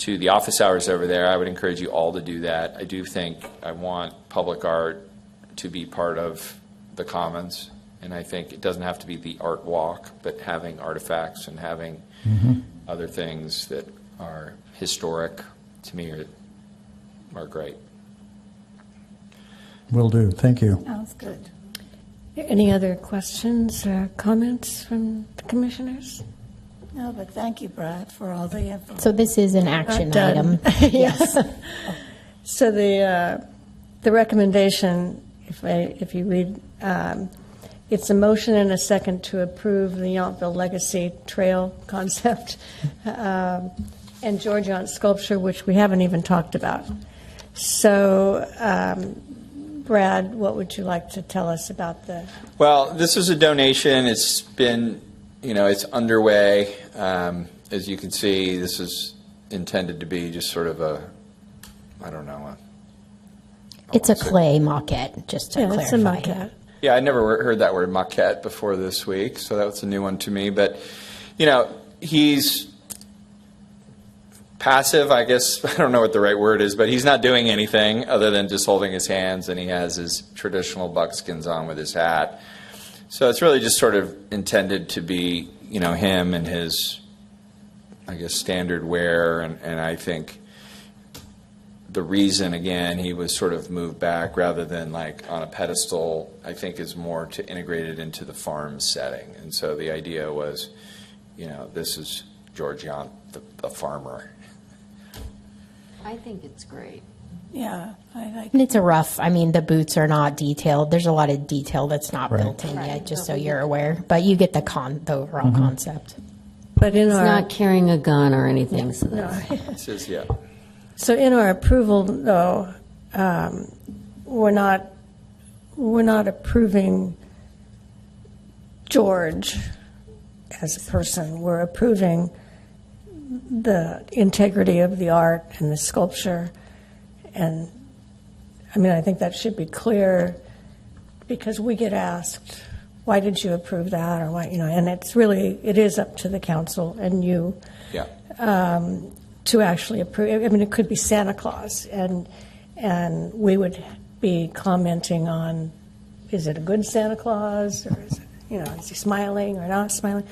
the office hours over there, I would encourage you all to do that. I do think I want public art to be part of the commons. And I think it doesn't have to be the art walk, but having artifacts and having other things that are historic, to me, are great. Will do. Thank you. Sounds good. Any other questions or comments from the commissioners? No, but thank you, Brad, for all the info. So this is an action Done. item. Yes. So the recommendation, if you read, it's a motion and a second to approve the Yountville Legacy Trail concept and George Yount sculpture, which we haven't even talked about. So, Brad, what would you like to tell us about the? Well, this is a donation. It's been, it's underway. As you can see, this is intended to be just sort of It's a clay maquette, just to clarify. It's a maquette. Yeah, I never heard that word maquette before this week, so that was a new one to me. But, he's passive, I guess. I don't know what the right word is, but he's not doing anything other than just holding his hands, and he has his traditional buckskins on with his hat. So it's really just sort of intended to be, him and his, I guess, standard wear, and I think the reason, again, he was sort of moved back rather than like on a pedestal, I think is more to integrate it into the farm setting. And so the idea was, this is George Yount, the farmer. I think it's great. Yeah, I like And it's a rough, the boots are not detailed. There's a lot of detail that's not Right. built in yet, just so you're aware. But you get the overall concept. But in It's our not carrying a gun or anything, so that's This is, yeah. So in our approval, though, we're not approving George as a person. We're approving the integrity of the art and the sculpture. And, I think that should be clear because we get asked, why did you approve that? Or why, and it is up to the council and you. Yeah. To actually approve. It could be Santa Claus, and we would be commenting on, is it a good Santa Claus, or is it, is he smiling or not smiling?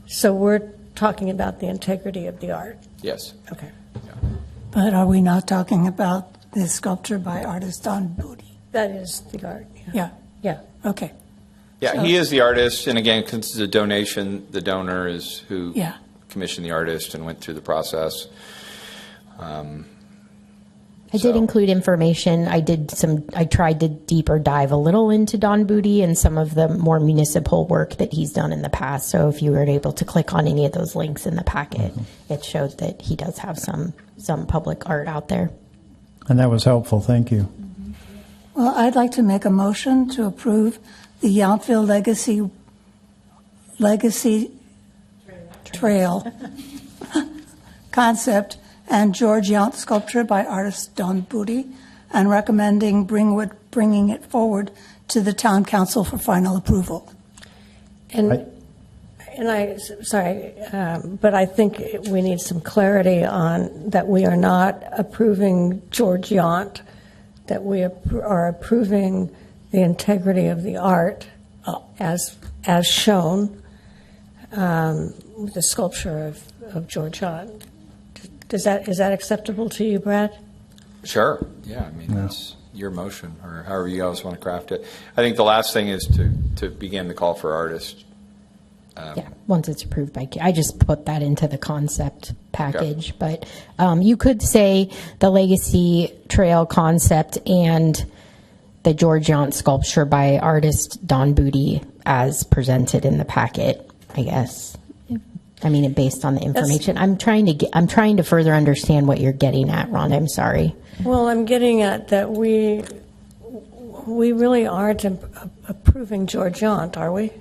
So we're talking about the integrity of the art. Yes. Okay. But are we not talking about this sculpture by artist Don Booty? That is the art. Yeah, Yeah. okay. Yeah, So- he is the artist, and again, since it's a donation, the donor is who Yeah. commissioned the artist and went through the process. I did include information. I tried to deeper dive a little into Don Booty and some of the more municipal work that he's done in the past. So if you were able to click on any of those links in the packet, it showed that he does have some public art out there. And that was helpful. Thank you. Well, I'd like to make a motion to approve the Yountville Legacy Trail concept and George Yount sculpture by artist Don Booty, and recommending bringing it forward to the town council for final approval. And sorry, but I think we need some clarity on that we are not approving George Yount, that we are approving the integrity of the art as shown, the sculpture of George Yount. Is that acceptable to you, Brad? Sure. Yeah, that's your motion, or however you guys want to craft it. I think the last thing is to begin the call for artists. Yeah, once it's approved by, I just put that into the concept package. But you could say the Legacy Trail concept and the George Yount sculpture by artist Don Booty as presented in the packet, I guess. Based on the information. I'm trying to further understand what you're getting at, Rhonda. I'm sorry. Well, I'm getting at that we really aren't approving George Yount, are we?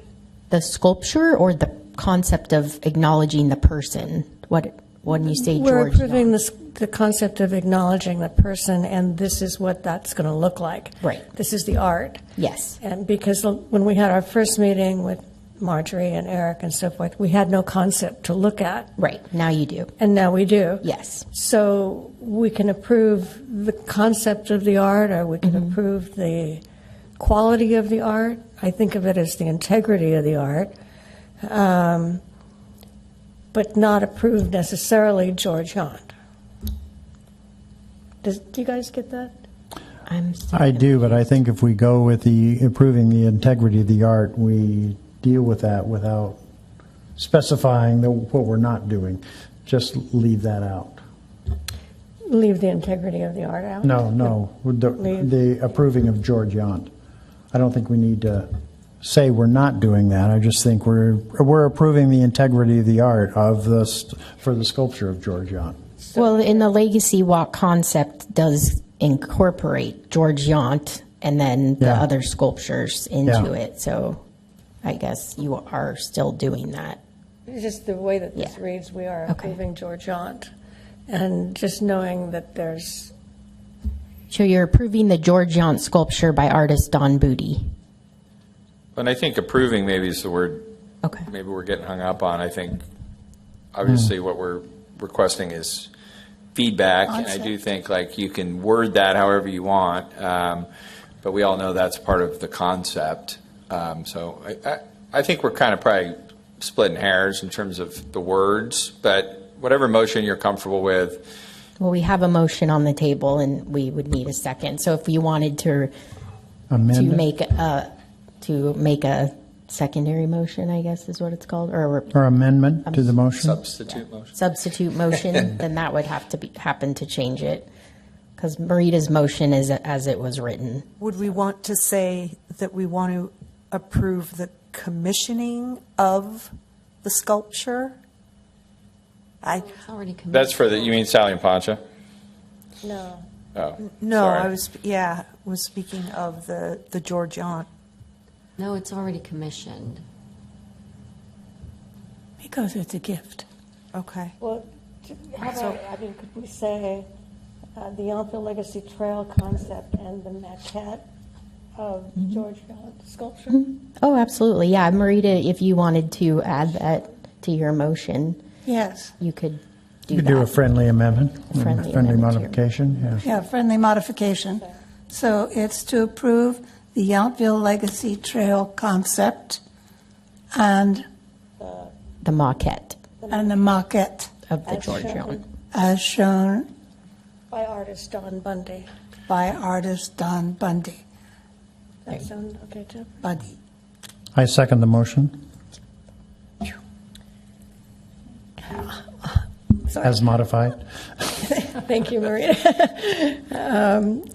The sculpture or the concept of acknowledging the person? When you say We're George approving Yount? the concept of acknowledging the person, and this is what that's going to look like. Right. This is the art. Yes. And because when we had our first meeting with Marjorie and Eric and so forth, we had no concept to look at. Right. Now you do. And now we do. Yes. So we can approve the concept of the art, or we can approve the quality of the art. I think of it as the integrity of the art, but not approve necessarily George Yount. Do you guys get that? I do, but I think if we go with the improving the integrity of the art, we deal with that without specifying what we're not doing. Just leave that out. Leave the integrity of the art out? No, the approving of George Yount. I don't think we need to say we're not doing that. I just think we're approving the integrity of the art for the sculpture of George Yount. Well, in the Legacy Walk concept does incorporate George Yount and then the other sculptures into it. So I guess you are still doing that. It's just the way that this reads, we are approving George Yount. And just knowing that there's... So you're approving the George Yount sculpture by artist Don Booty. And I think approving maybe is the word maybe we're getting hung up on. I think obviously what we're requesting is feedback, and I do think like you can word that however you want, but we all know that's part of the concept. So I think we're kind of probably splitting hairs in terms of the words, but whatever motion you're comfortable with. Well, we have a motion on the table, and we would need a second. So if you wanted to make a secondary motion, I guess is what it's called, or amendment to the motion. Substitute motion, then that would have to happen to change it, because Marita's motion is as it was written. Would we want to say that we want to approve the commissioning of the sculpture? It's already committed. That's for you mean Sally and Pancha? No. Oh, No, sorry. I was speaking of the George Yount. No, it's already commissioned. Because it's a gift. Okay. Well, could we say the Yountville Legacy Trail concept and the maquette of George Yount sculpture? Oh, absolutely. Yeah, Marita, if you wanted to add that to your motion, Yes. you could do You that. could do a friendly amendment, Friendly friendly amendment to modification. Yeah, friendly modification. So it's to approve the Yountville Legacy Trail concept and The maquette the maquette of the George Yount. as shown By artist Don Bundy. by artist Don Bundy. That sound okay, too? Bundy. I second the motion as modified. Thank you, Maria.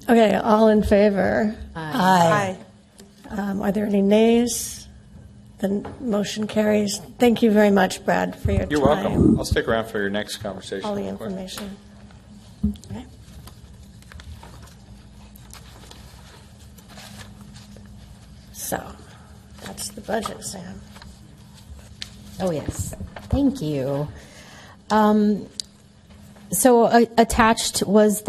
Okay, all in favor? Aye. Are there any nays? The motion carries. Thank you very much, Brad, for your You're time. welcome. I'll stick around for your next conversation. All the information. Okay. So, that's the budget, Sam. Oh, yes. Thank you. So attached was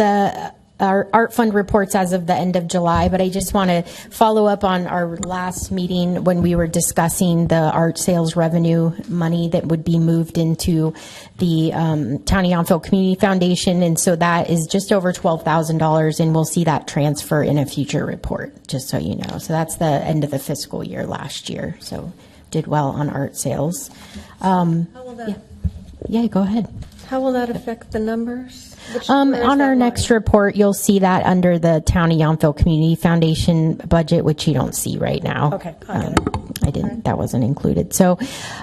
our art fund reports as of the end of July, but I just want to follow up on our last meeting when we were discussing the art sales revenue money that would be moved into the Town of Yountville Community Foundation. And so that is just over $12,000, and we'll see that transfer in a future report, just so you know. So that's the end of the fiscal year last year. So did well on art sales. How will that, Yeah, go ahead. how will that affect the numbers? On our next report, you'll see that under the Town of Yountville Community Foundation budget, which you don't see right now. Okay, I get it. I didn't. That wasn't included. So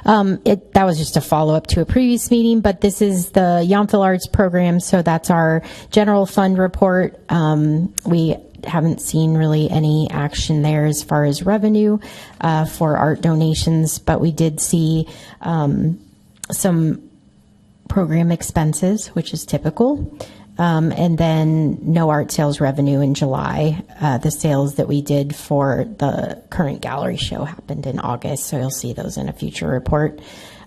that was just a follow up to a previous meeting. But this is the Yountville Arts Program, so that's our general fund report. We haven't seen really any action there as far as revenue for art donations, but we did see some program expenses, which is typical, and then no art sales revenue in July. The sales that we did for the current gallery show happened in August, so you'll see those in a future report.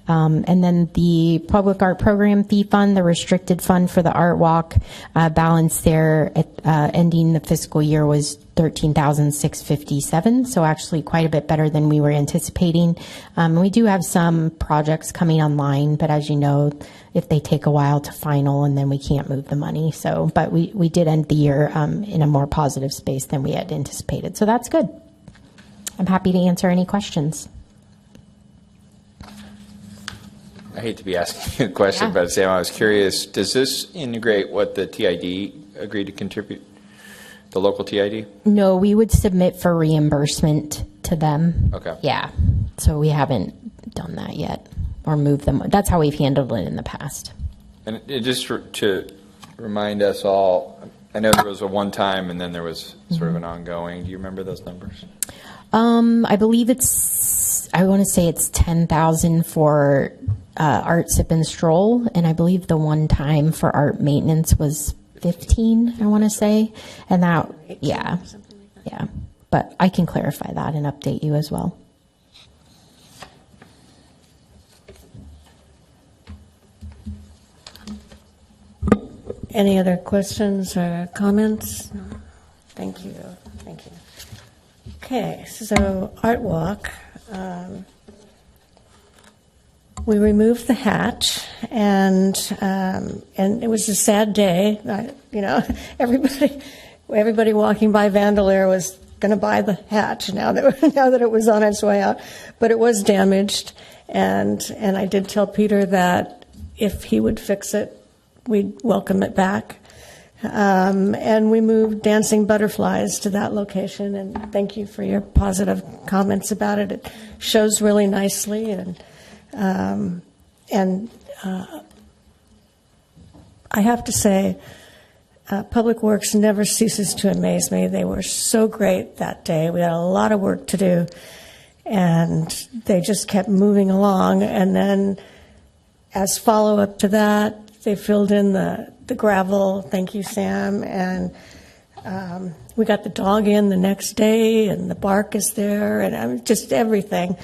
And then the public art program fee fund, the restricted fund for the art walk, balance there at ending the fiscal year was $13,657. So actually quite a bit better than we were anticipating. We do have some projects coming online, but as you know, if they take a while to final, and then we can't move the money. So, but we did end the year in a more positive space than we had anticipated. So that's good. I'm happy to answer any questions. I hate to be asking you a question, Yeah. but Sam, I was curious, does this integrate what the TID agreed to contribute, the local TID? No, we would submit for reimbursement to them. Okay. Yeah. So we haven't done that yet or moved them. That's how we've handled it in the past. And just to remind us all, I know there was a one-time and then there was sort of an ongoing. Do you remember those numbers? I believe I want to say it's 10,000 for art sip and stroll, and I believe the one time for art maintenance was 15, I want to say. And that, yeah. Yeah. But I can clarify that and update you as well. Any other questions or comments? No. Thank you. Thank you. Okay, so Art Walk. We removed the hatch, and it was a sad day. Everybody walking by Vandeleur was going to buy the hatch now that it was on its way out, but it was damaged, and I did tell Peter that if he would fix it, we'd welcome it back. And we moved dancing butterflies to that location, and thank you for your positive comments about it. It shows really nicely, and I have to say, Public Works never ceases to amaze me. They were so great that day. We had a lot of work to do, and they just kept moving along. And then as follow-up to that, they filled in the gravel. Thank you, Sam. And we got the dog in the next day, and the bark is there, and just everything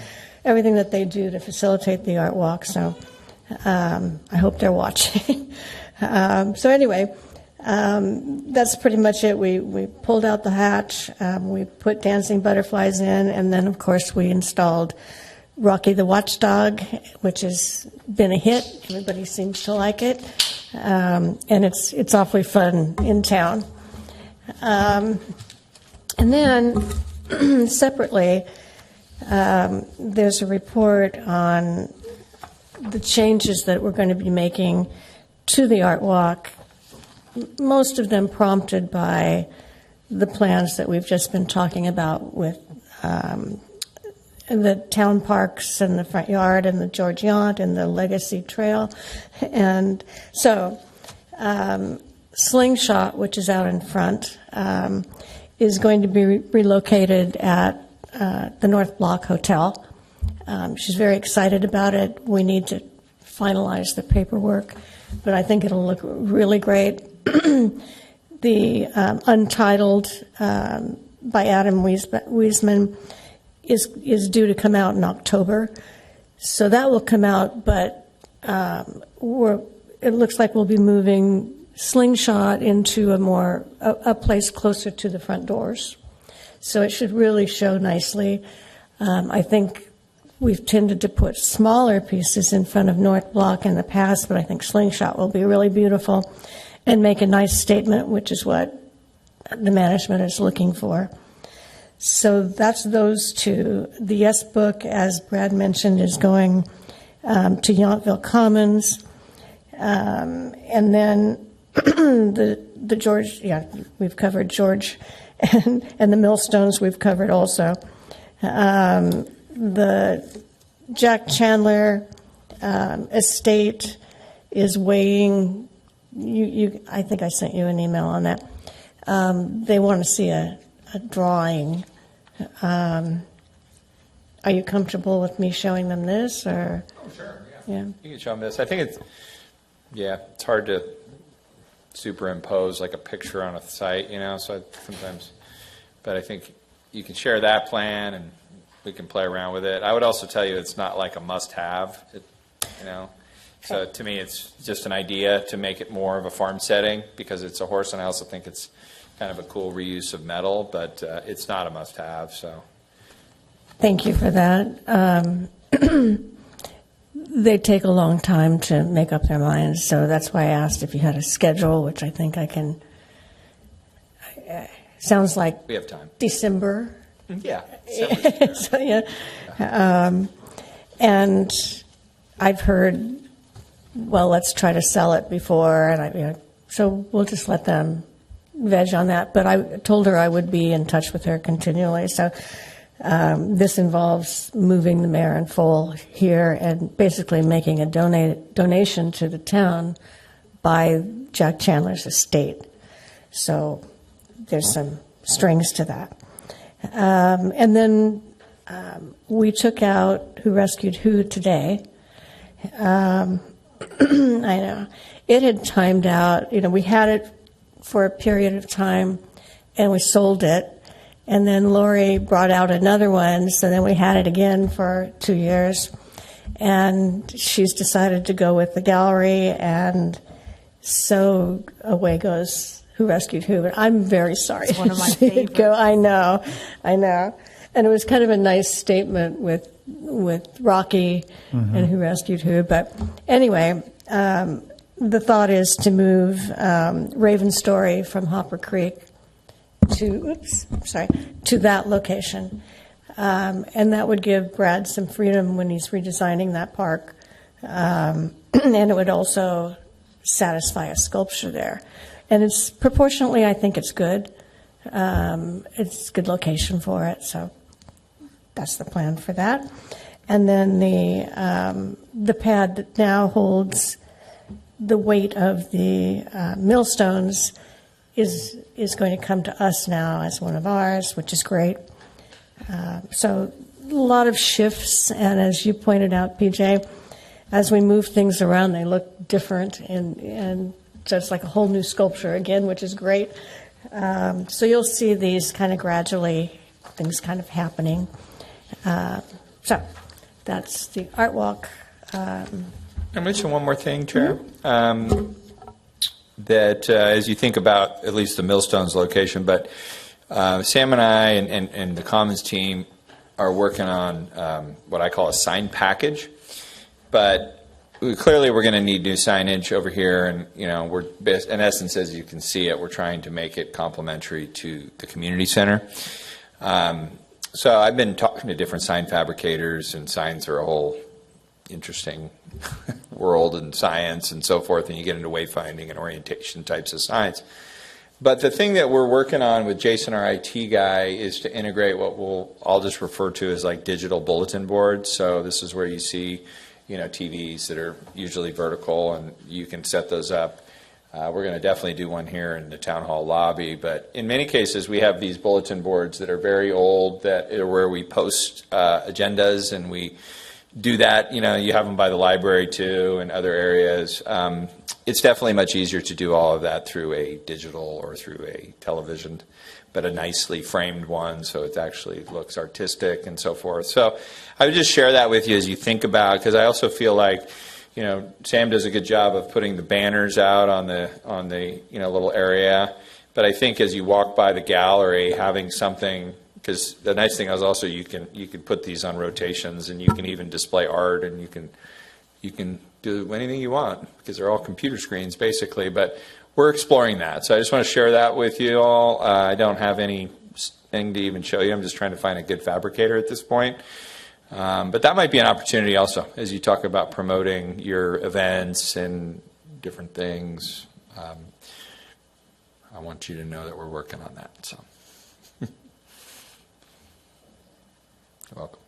that they do to facilitate the art walk. So I hope they're watching. So anyway, that's pretty much it. We pulled out the hatch, we put dancing butterflies in, and then, of course, we installed Rocky the Watchdog, which has been a hit. Everybody seems to like it, and it's awfully fun in town. And then separately, there's a report on the changes that we're going to be making to the art walk, most of them prompted by the plans that we've just been talking about with the town parks and the front yard and the George Yount and the Legacy Trail. And so Slingshot, which is out in front, is going to be relocated at the North Block Hotel. She's very excited about it. We need to finalize the paperwork, but I think it'll look really great. The Untitled by Adam Wiesman is due to come out in October. So that will come out, but it looks like we'll be moving Slingshot into a place closer to the front doors. So it should really show nicely. I think we've tended to put smaller pieces in front of North Block in the past, but I think Slingshot will be really beautiful and make a nice statement, which is what the management is looking for. So that's those two. The Yes Book, as Brad mentioned, is going to Yountville Commons. And then the George, we've covered George, and the Millstones we've covered also. The Jack Chandler estate is waiting. I think I sent you an email on that. They want to see a drawing. Are you comfortable with me showing them this, or? Oh, sure. Yeah. You can show them this. I think it's hard to superimpose like a picture on a site, so sometimes, but I think you can share that plan and we can play around with it. I would also tell you it's not like a must-have, So to me, it's just an idea to make it more of a farm setting because it's a horse, and I also think it's kind of a cool reuse of metal, but it's not a must-have. So, thank you for that. They take a long time to make up their minds, so that's why I asked if you had a schedule, which I think I can. Sounds like we have time. December Yeah. So, yeah. And I've heard, well, let's try to sell it before, and so we'll just let them veg on that. But I told her I would be in touch with her continually. So this involves moving the mayor and foal here and basically making a donation to the town by Jack Chandler's estate. So there's some strings to that. And then we took out Who Rescued Who today. I know. It had timed out. We had it for a period of time, and we sold it. And then Lori brought out another one, so then we had it again for 2 years. And she's decided to go with the gallery, and so away goes Who Rescued Who. But I'm very sorry It's one of to my see it favorites. go. I know. And it was kind of a nice statement with Rocky and Who Rescued Who. But anyway, the thought is to move Raven Story from Hopper Creek to that location. And that would give Brad some freedom when he's redesigning that park. And it would also satisfy a sculpture there. And it's proportionately, I think it's good. It's a good location for it, so that's the plan for that. And then the pad that now holds the weight of the millstones is going to come to us now as one of ours, which is great. So a lot of shifts, and as you pointed out, PJ, as we move things around, they look different, and so it's like a whole new sculpture again, which is great. So you'll see these kind of gradually, things kind of happening. So that's the art walk. I'll mention one more thing, Chair. That as you think about at least the Millstones location, but Sam and I and the Commons team are working on what I call a sign package. But clearly we're going to need new signage over here, and we're in essence, as you can see it, we're trying to make it complementary to the community center. So I've been talking to different sign fabricators, and signs are a whole interesting world and science and so forth, and you get into wayfinding and orientation types of signs. But the thing that we're working on with Jason, our IT guy, is to integrate what I'll just refer to as like digital bulletin boards. So this is where you see TVs that are usually vertical, and you can set those up. We're going to definitely do one here in the town hall lobby, but in many cases we have these bulletin boards that are very old, that are where we post agendas, and we do that. You have them by the library too and other areas. It's definitely much easier to do all of that through a digital or through a television, but a nicely framed one, so it actually looks artistic and so forth. So I would just share that with you as you think about, because I also feel like, Sam does a good job of putting the banners out on the little area. But I think as you walk by the gallery, having something, because the nice thing is also you can put these on rotations, and you can even display art, and you can do anything you want, because they're all computer screens basically. But we're exploring that. So I just want to share that with you all. I don't have anything to even show you. I'm just trying to find a good fabricator at this point. But that might be an opportunity also, as you talk about promoting your events and different things. I want you to know that we're working on that. So, you're welcome.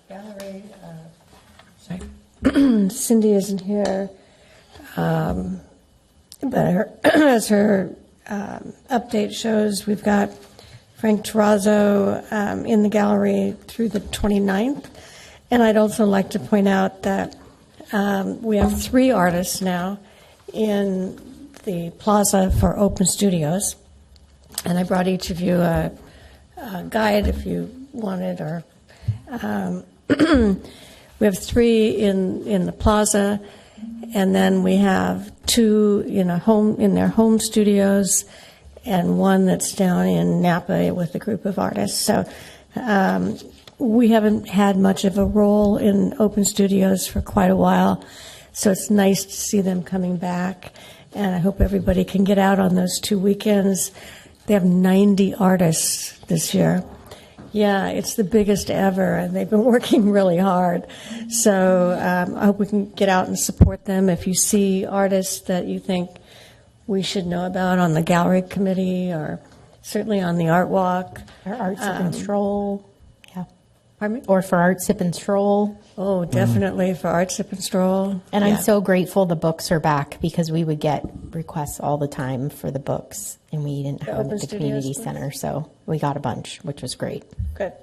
Gallery, Cindy isn't here, but as her update shows, we've got Frank Terrazzo in the gallery through the 29th. And I'd also like to point out that we have 3 artists now in the plaza for open studios. And I brought each of you a guide if you wanted, or we have 3 in the plaza, and then we have 2 in their home studios, and 1 that's down in Napa with a group of artists. So we haven't had much of a role in open studios for quite a while, so it's nice to see them coming back, and I hope everybody can get out on those 2 weekends. They have 90 artists this year. Yeah, it's the biggest ever, and they've been working really hard. So I hope we can get out and support them. If you see artists that you think we should know about on the gallery committee or certainly on the art walk. Or art sip and stroll. Yeah. Pardon me? Or for art sip and stroll. Oh, definitely for art sip and stroll. And Yeah. I'm so grateful the books are back because we would get requests all the time for the books, and we didn't have them Open at the Studios community books? center, so we got a bunch, which was great. Good.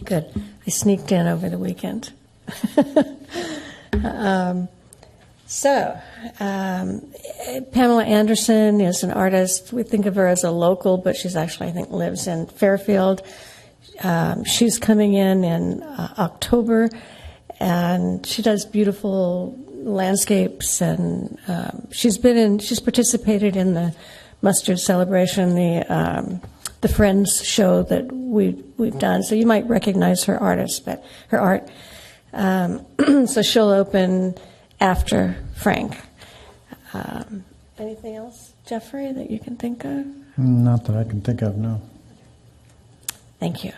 Good. I sneaked in over the weekend. Pamela Anderson is an artist. We think of her as a local, but she's actually, I think, lives in Fairfield. She's coming in October, and she does beautiful landscapes, and she's participated in the Mustard Celebration, the Friends show that we've done. So you might recognize her art. So she'll open after Frank. Anything else, Jeffrey, that you can think of? Not that I can think of, no. Thank you.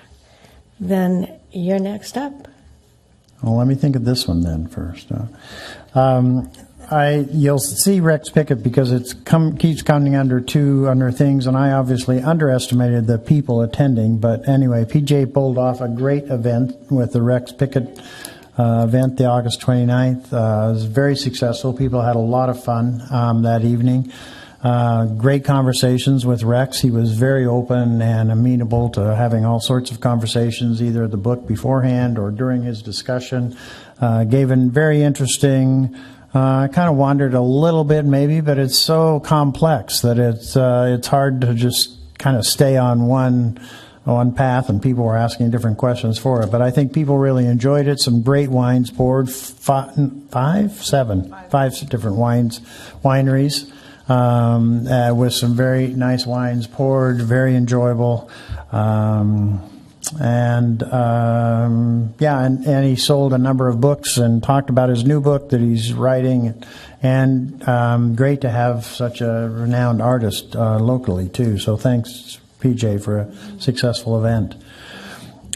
Then you're next up. Well, let me think of this one then first. You'll see Rex Pickett because it keeps coming under things, and I obviously underestimated the people attending. But anyway, PJ pulled off a great event with the Rex Pickett event, the August 29th. It was very successful. People had a lot of fun that evening. Great conversations with Rex. He was very open and amenable to having all sorts of conversations, either the book beforehand or during his discussion. Gave a very interesting, kind of wandered a little bit maybe, but it's so complex that it's hard to just kind of stay on one path, and people were asking different questions for it. But I think people really enjoyed it. Some great wines poured, five different wineries. With some very nice wines poured, very enjoyable. And he sold a number of books and talked about his new book that he's writing. And great to have such a renowned artist locally, too. So thanks, PJ, for a successful event.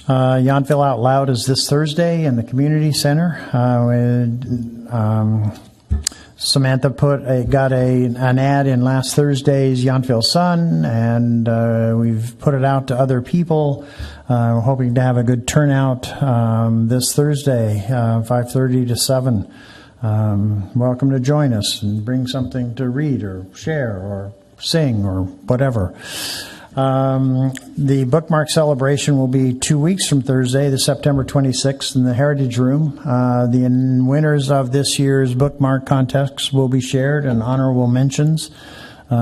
Yountville Out Loud is this Thursday in the community center. Samantha got an ad in last Thursday's Yountville Sun, and we've put it out to other people. We're hoping to have a good turnout this Thursday, 5:30 to 7. Welcome to join us and bring something to read or share or sing or whatever. The bookmark celebration will be 2 weeks from Thursday, the September 26th, in the Heritage Room. The winners of this year's bookmark contests will be shared and honorable mentions. We're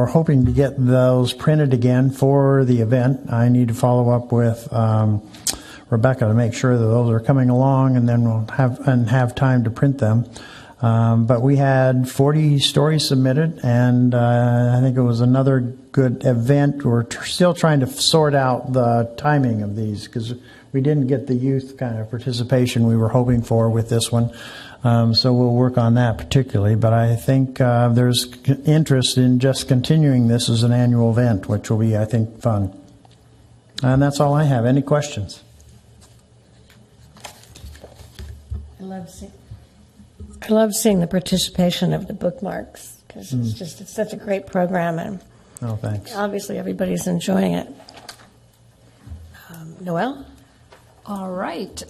hoping to get those printed again for the event. I need to follow up with Rebecca to make sure that those are coming along, and then we'll have time to print them. But we had 40 stories submitted, and I think it was another good event. We're still trying to sort out the timing of these because we didn't get the youth kind of participation we were hoping for with this one. So we'll work on that particularly. But I think there's interest in just continuing this as an annual event, which will be, I think, fun. And that's all I have. Any questions? I love seeing the participation of the bookmarks because it's such a great program, and thanks. Obviously everybody's enjoying it. Noelle? All right.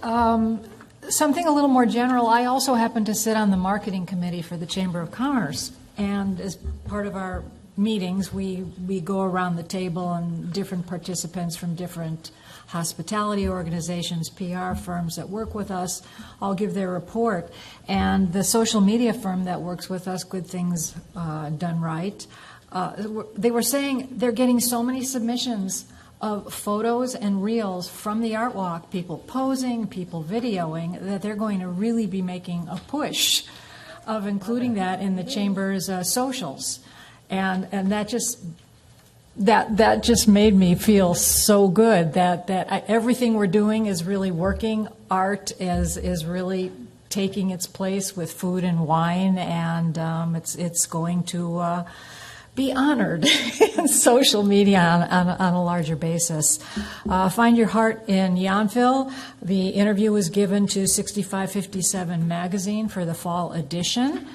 Something a little more general. I also happen to sit on the marketing committee for the Chamber of Commerce, and as part of our meetings, we go around the table, and different participants from different hospitality organizations, PR firms that work with us, all give their report. And the social media firm that works with us, Good Things Done Right, they were saying they're getting so many submissions of photos and reels from the Art Walk, people posing, people videoing, that they're going to really be making a push of including that in the Chamber's socials. And that just made me feel so good that everything we're doing is really working. Art is really taking its place with food and wine, and it's going to be honored in social media on a larger basis. Find Your Heart in Yountville. The interview was given to 6557 magazine for the fall edition.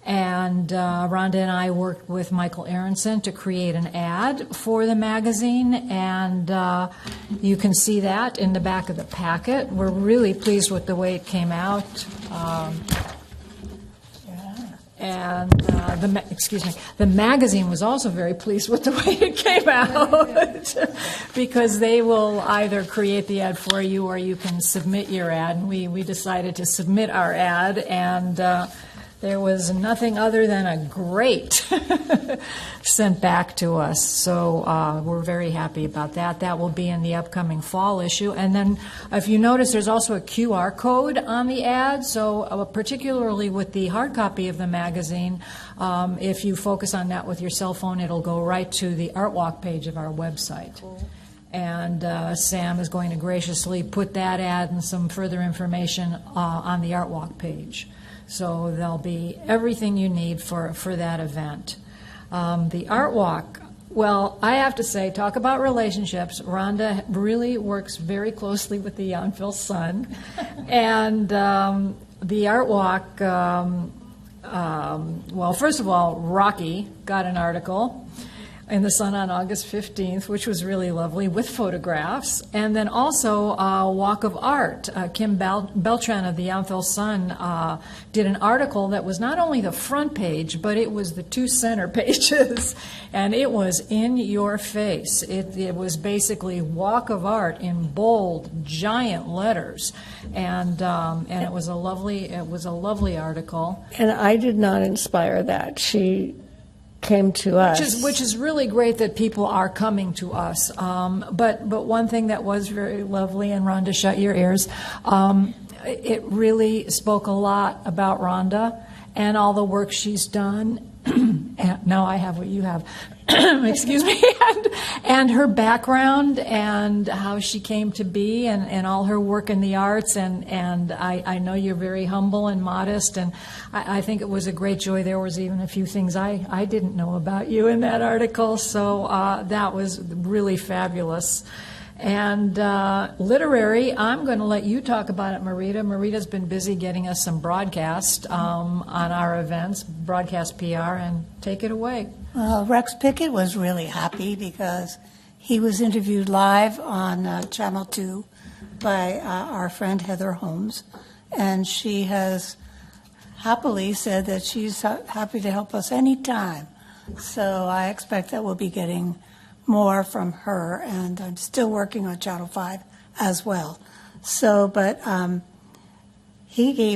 And Rhonda and I worked with Michael Aronson to create an ad for the magazine, and you can see that in the back of the packet. We're really pleased with the way it came out. And the magazine was also very pleased with the way it came out because they will either create the ad for you or you can submit your ad. And we decided to submit our ad, and there was nothing other than a great sent back to us. So we're very happy about that. That will be in the upcoming fall issue. And then if you notice, there's also a QR code on the ad. So particularly with the hard copy of the magazine, if you focus on that with your cell phone, it'll go right to the Art Walk page of our website. Cool. And Sam is going to graciously put that ad and some further information on the Art Walk page. So there'll be everything you need for that event. The Art Walk, well, I have to say, talk about relationships. Rhonda really works very closely with the Yountville Sun. And the Art Walk, well, first of all, Rocky got an article in the Sun on August 15th, which was really lovely, with photographs. And then also Walk of Art. Kim Beltran of the Yountville Sun did an article that was not only the front page, but it was the two center pages. And it was in your face. It was basically Walk of Art in bold, giant letters. And it was a lovely article. And I did not inspire that. She came to us. Which is really great that people are coming to us. But one thing that was very lovely, and Rhonda, shut your ears, it really spoke a lot about Rhonda and all the work she's done. And now I have what you have. Excuse me. And her background and how she came to be and all her work in the arts. And I know you're very humble and modest. And I think it was a great joy. There was even a few things I didn't know about you in that article. So that was really fabulous. And literary, I'm going to let you talk about it, Marita. Marita's been busy getting us some broadcast on our events, broadcast PR, and take it away. Rex Pickett was really happy because he was interviewed live on Channel 2 by our friend Heather Holmes, and she has happily said that she's happy to help us anytime. So I expect that we'll be getting more from her, and I'm still working on Channel 5 as well. So, but he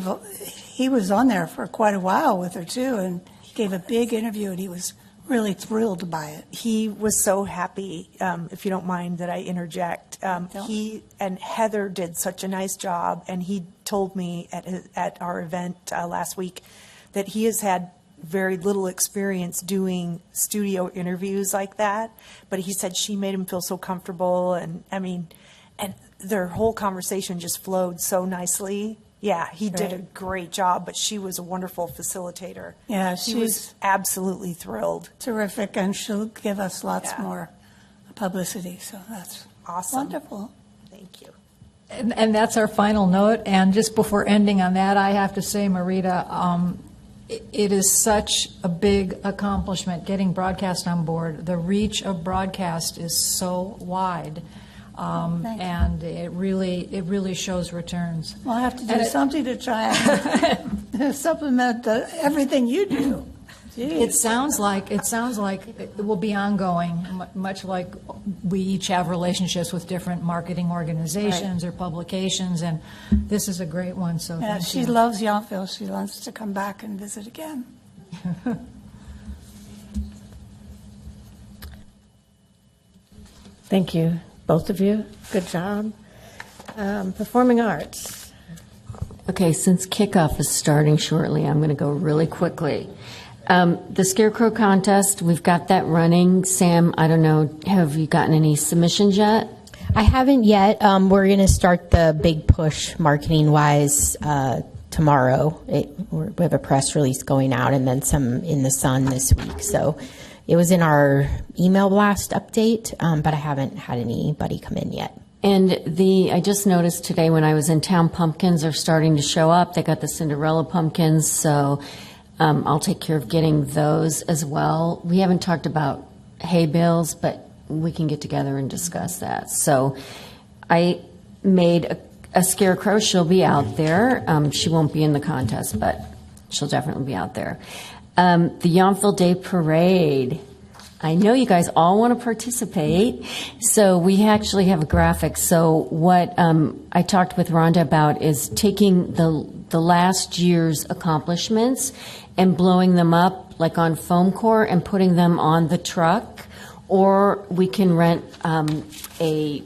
was on there for quite a while with her too, and he gave a big interview, and he was really thrilled by it. He was so happy, if you don't mind that I interject. He and Heather did such a nice job, and he told me at our event last week that he has had very little experience doing studio interviews like that, but he said she made him feel so comfortable, and their whole conversation just flowed so nicely. Yeah, he did a great job, but she was a wonderful facilitator. Yeah, she was absolutely thrilled. Terrific, and she'll give us lots more publicity, so that's awesome. Wonderful. Thank you. And that's our final note, and just before ending on that, I have to say, Marita, it is such a big accomplishment getting broadcast on board. The reach of broadcast is so wide, and it really shows returons. Well, I have to do something to try and supplement everything you do. Jeez. It sounds like it will be ongoing, much like we each have relationships with different marketing organizations or publications, and this is a great one. So yeah, she loves Yountville. She wants to come back and visit again. Thank you, both of you. Good job. Performing arts. Okay, since kickoff is starting shortly, I'm going to go really quickly. The Scarecrow contest, we've got that running. Sam, I don't know, have you gotten any submissions yet? I haven't yet. We're going to start the big push marketing-wise tomorrow. We have a press release going out and then some in the Sun this week. So It was in our email blast update, but I haven't had anybody come in yet. And I just noticed today when I was in town, pumpkins are starting to show up. They got the Cinderella pumpkins, so I'll take care of getting those as well. We haven't talked about hay bales, but we can get together and discuss that. So I made a scarecrow. She'll be out there. She won't be in the contest, but she'll definitely be out there. The Yountville Day Parade. I know you guys all want to participate, so we actually have a graphic. So what I talked with Rhonda about is taking the last year's accomplishments and blowing them up like on foam core and putting them on the truck, or we can rent a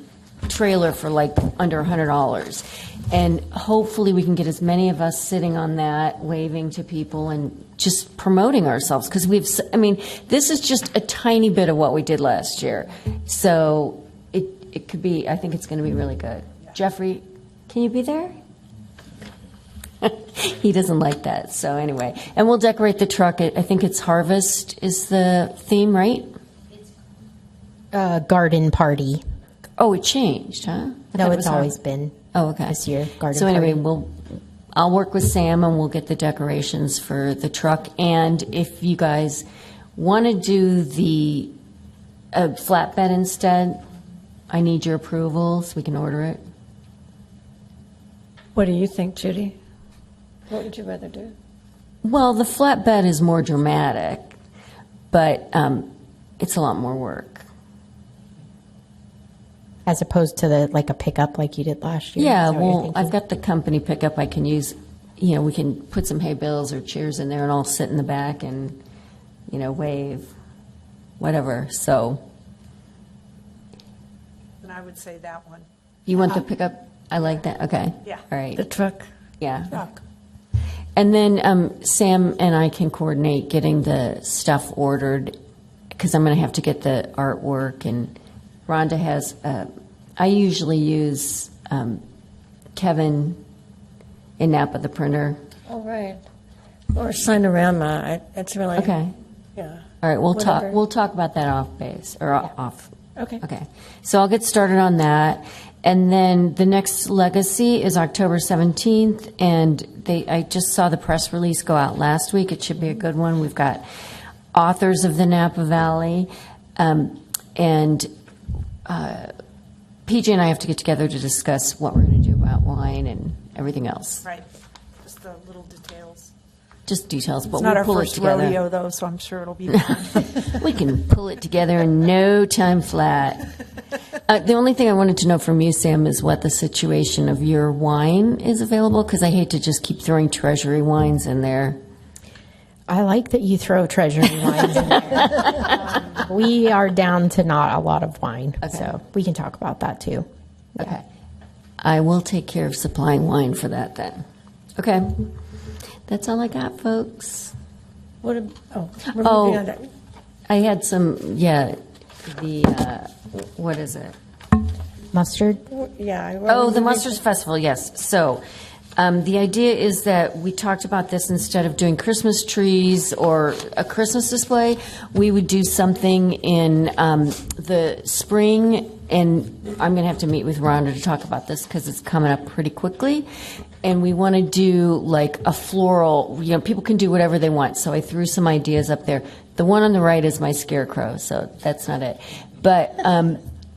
trailer for like under $100. And hopefully we can get as many of us sitting on that, waving to people and just promoting ourselves. Because this is just a tiny bit of what we did last year. So it could be, I think it's going to be really good. Jeffrey, can you be there? He doesn't like that. So anyway, and we'll decorate the truck. I think it's Harvest is the theme, right? Garden party. Oh, it changed, huh? No, it's always been. Oh, okay. This year, garden so anyway, party. I'll work with Sam and we'll get the decorations for the truck. And if you guys want to do the flatbed instead, I need your approval so we can order it. What do you think, Judy? What would you rather do? Well, the flatbed is more dramatic, but it's a lot more work. As opposed to a pickup like you did last year? Yeah, Is that what you're well, thinking? I've got the company pickup I can use. We can put some hay bales or chairs in there and I'll sit in the back and, wave, whatever. So. And I would say that one. You want the pickup? I like that. Okay. Yeah. All right. The truck? Yeah. Truck. And then Sam and I can coordinate getting the stuff ordered because I'm going to have to get the artwork, and Rhonda has, I usually use Kevin in Napa, the printer. Oh, right. Or Signorama. It's really. Okay. Yeah. All right, Whatever. we'll talk about that off base, or off. Okay. Okay. So I'll get started on that. And then the next legacy is October 17th, and I just saw the press release go out last week. It should be a good one. We've got authors of the Napa Valley, and PJ and I have to get together to discuss what we're going to do about wine and everything else. Right. Just the little details. Just details, but It's not we'll our pull it first together. rodeo, though, so I'm sure it'll be fun. We can pull it together in no time flat. The only thing I wanted to know from you, Sam, is what the situation of your wine is available, because I hate to just keep throwing treasury wines in there. I like that you throw treasury wines in there. We are down to not a lot of wine, so we can talk about that too. Okay. I will take care of supplying wine for that then. Okay. That's all I got, folks. We're Oh. moving on to- I had some, what is it? Mustard? Yeah. Oh, the Mustard Festival, yes. So the idea is that we talked about this, instead of doing Christmas trees or a Christmas display, we would do something in the spring, and I'm going to have to meet with Rhonda to talk about this because it's coming up pretty quickly. And we want to do like a floral, people can do whatever they want. So I threw some ideas up there. The one on the right is my scarecrow, so that's not it. But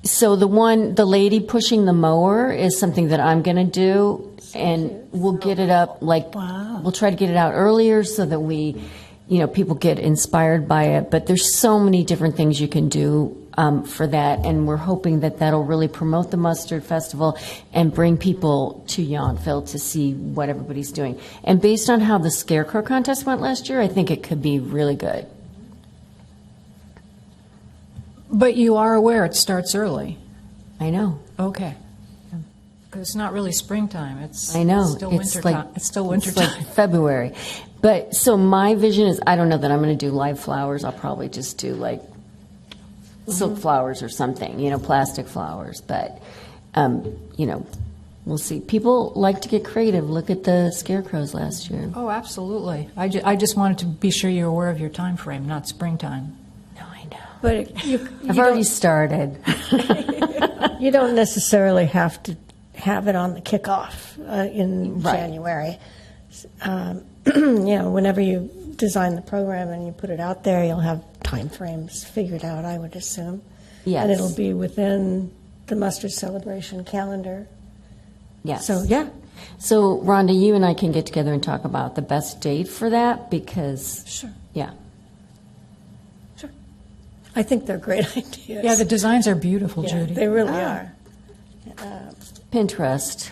so the lady pushing the mower is something that I'm going to do, and we'll get it up we'll try to get it out earlier so that people get inspired by it. But there's so many different things you can do for that, and we're hoping that that'll really promote the Mustard Festival and bring people to Yountville to see what everybody's doing. And based on how the Scarecrow contest went last year, I think it could be really good. But you are aware it starts early. I know. Okay. Because it's not really springtime. It's I know. Still winter time. It's still winter It's like time. February. But so my vision is, I don't know that I'm going to do live flowers. I'll probably just do like silk flowers or something, plastic flowers. But, we'll see. People like to get creative. Look at the scarecrows last year. Oh, absolutely. I just wanted to be sure you're aware of your time frame, not springtime. No, I But I've already started. you don't necessarily have to have it on the kickoff in Right. January. Whenever you design the program and you put it out there, you'll have timeframes figured out, I would assume. Yes. And it'll be within the Mustard Celebration calendar. Yes. So, yeah. So, Rhonda, you and I can get together and talk about the best date for that because, Sure. yeah. Sure. I think they're great ideas. Yeah, the designs are beautiful, Yeah, Judy. they really are. Pinterest.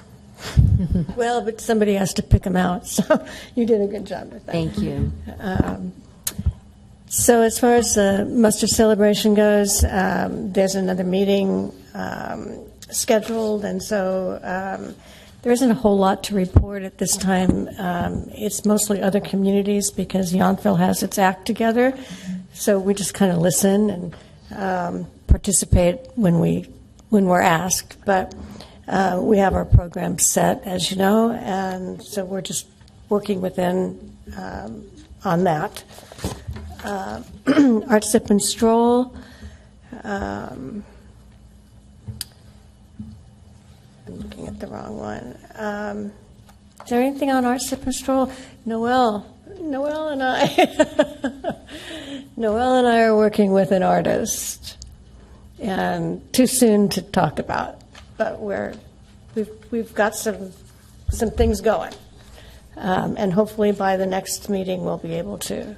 Well, but somebody has to pick them out, so you did a good job with that. Thank you. So as far as the Mustard Celebration goes, there's another meeting scheduled, and so there isn't a whole lot to report at this time. It's mostly other communities because Yountville has its act together, so we just kind of listen and participate when we're asked. But we have our program set, as you know, and so we're just working within on that. Art Sip and Stroll. I'm looking at the wrong one. Is there anything on Art Sip and Stroll? Noelle and I. Noelle and I are working with an artist, and too soon to talk about. But we've got some things going, and hopefully by the next meeting we'll be able to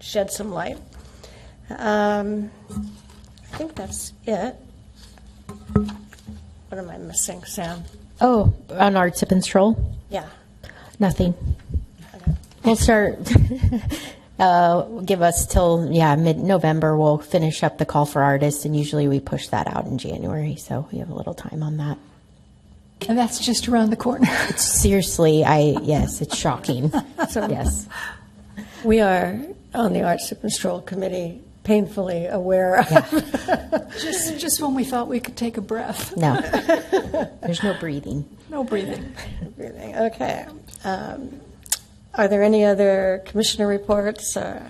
shed some light. I think that's it. What am I missing, Sam? Oh, on Art Sip and Stroll? Yeah. Nothing. We'll start, give us till, mid-November. We'll finish up the call for artists, and usually we push that out in January, so we have a little time on that. And that's just around the corner. Seriously, yes, it's shocking. Yes. We are on the Art Sip and Stroll Committee painfully aware of. Just when we thought we could take a breath. No, there's no breathing. No breathing. Everything. Okay. Are there any other commissioner reports or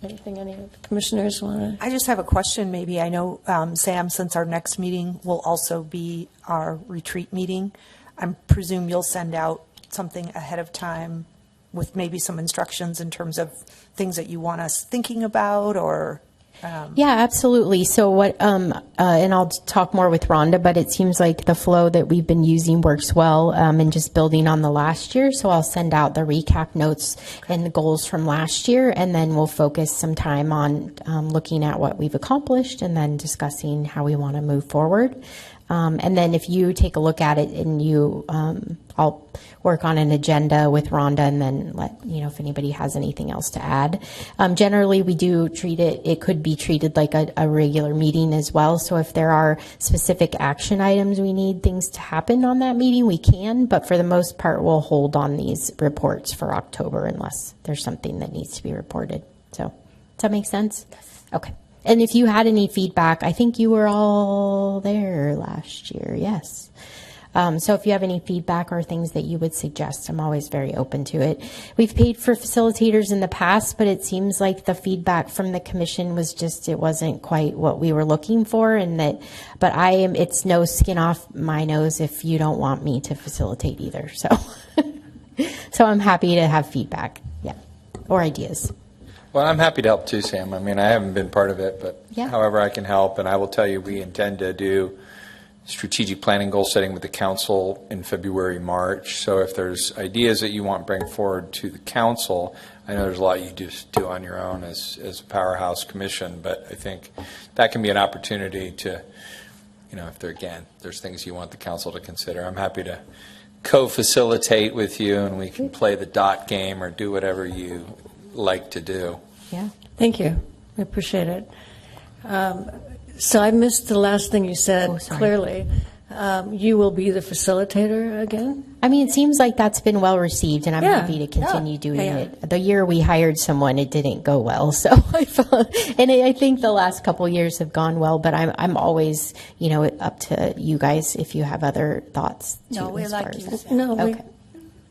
anything any of the commissioners want to? I just have a question, maybe. I know, Sam, since our next meeting will also be our retreat meeting, I presume you'll send out something ahead of time with maybe some instructions in terms of things that you want us thinking about, or? Yeah, absolutely. So what, and I'll talk more with Rhonda, but it seems like the flow that we've been using works well, and just building on the last year. So I'll send out the recap notes and the goals from last year, and then we'll focus some time on looking at what we've accomplished and then discussing how we want to move forward. And then if you take a look at it and I'll work on an agenda with Rhonda and then let you know if anybody has anything else to add. Generally, we do treat it could be treated like a regular meeting as well. So if there are specific action items we need things to happen on that meeting, we can. But for the most part, we'll hold on these reports for October unless there's something that needs to be reported. So does that make sense? Yes. Okay. And if you had any feedback, I think you were all there last year. Yes. So if you have any feedback or things that you would suggest, I'm always very open to it. We've paid for facilitators in the past, but it seems like the feedback from the commission was just, it wasn't quite what we were looking for. But it's no skin off my nose if you don't want me to facilitate either. So, so I'm happy to have feedback. Yeah. Or ideas. Well, I'm happy to help too, Sam. I mean, I haven't been part of it, but Yeah. however I can help. And I will tell you, we intend to do strategic planning goal setting with the council in February, March. So if there's ideas that you want to bring forward to the council, I know there's a lot you just do on your own as a powerhouse commission, but I think that can be an opportunity to, if there's things you want the council to consider. I'm happy to co-facilitate with you, and we can play the dot game or do whatever you like to do. Yeah. Thank you. I appreciate it. So I missed the last thing you said. Oh, sorry. Clearly. You will be the facilitator again? I mean, it seems like that's been well received, and I'm Yeah. happy to continue doing Yeah. it. The year we hired someone, it didn't go well, so I think the last couple of years have gone well. But I'm always, up to you guys if you have other thoughts. No, too, we as like far you, as- Sam. No,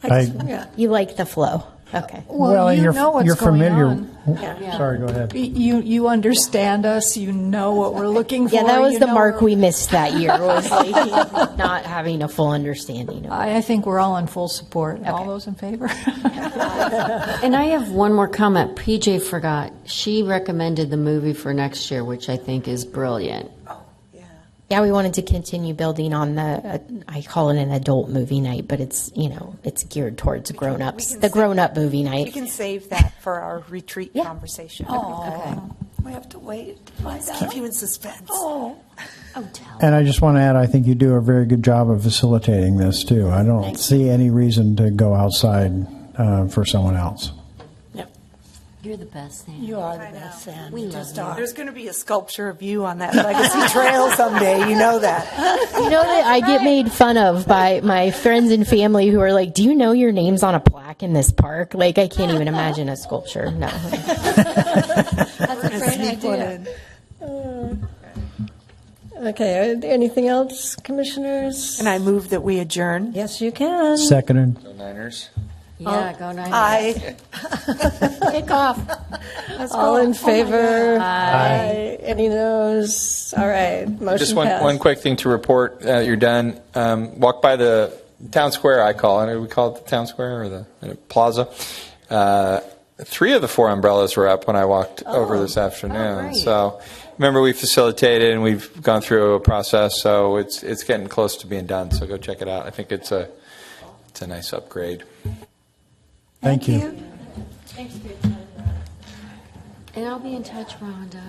Okay. yeah. You like the flow. Okay. Well, you know what's you're going familiar. on. Sorry, go ahead. You understand us, you know what we're looking for. Yeah, that was you the know mark we're- we missed that year, was like not having a full understanding of it. I think we're all in full support. All those in favor? And I have one more comment. PJ forgot. She recommended the movie for next year, which I think is brilliant. Yeah, we wanted to continue building on the, I call it an adult movie night, but it's, it's geared towards grown-ups, the grown-up movie We night. can save that for our retreat Yeah. conversation. Oh, we have to wait to find Keep out. you in suspense. Oh, And I just want to add, I think you do a very good job of facilitating this, too. I don't see any reason to go outside for someone else. You're the best, Sam. you are the best, Sam. We You love just you. are. There's going to be a sculpture of you on that legacy trail someday. You know that. You know that I get made fun of by my friends and family who are like, do you know your name's on a plaque in this park? Like, I can't even imagine a sculpture. No. That's a great idea. Okay, anything else, commissioners? And I move that we adjourn. Yes, you can. Seconded. Go Niners. Yeah, go Niners. Aye. Kick off. All in favor? Aye. Any noes? All right, motion Just passed. one quick thing to report. You're done. Walk by the town square. I call it. We call it the town square or the plaza. 3 of the 4 umbrellas were up when I walked over this afternoon. great. So remember, we facilitated and we've gone through a process. So it's getting close to being done. So go check it out. I think it's a nice upgrade. Thank you. And I'll be in touch, Rhonda.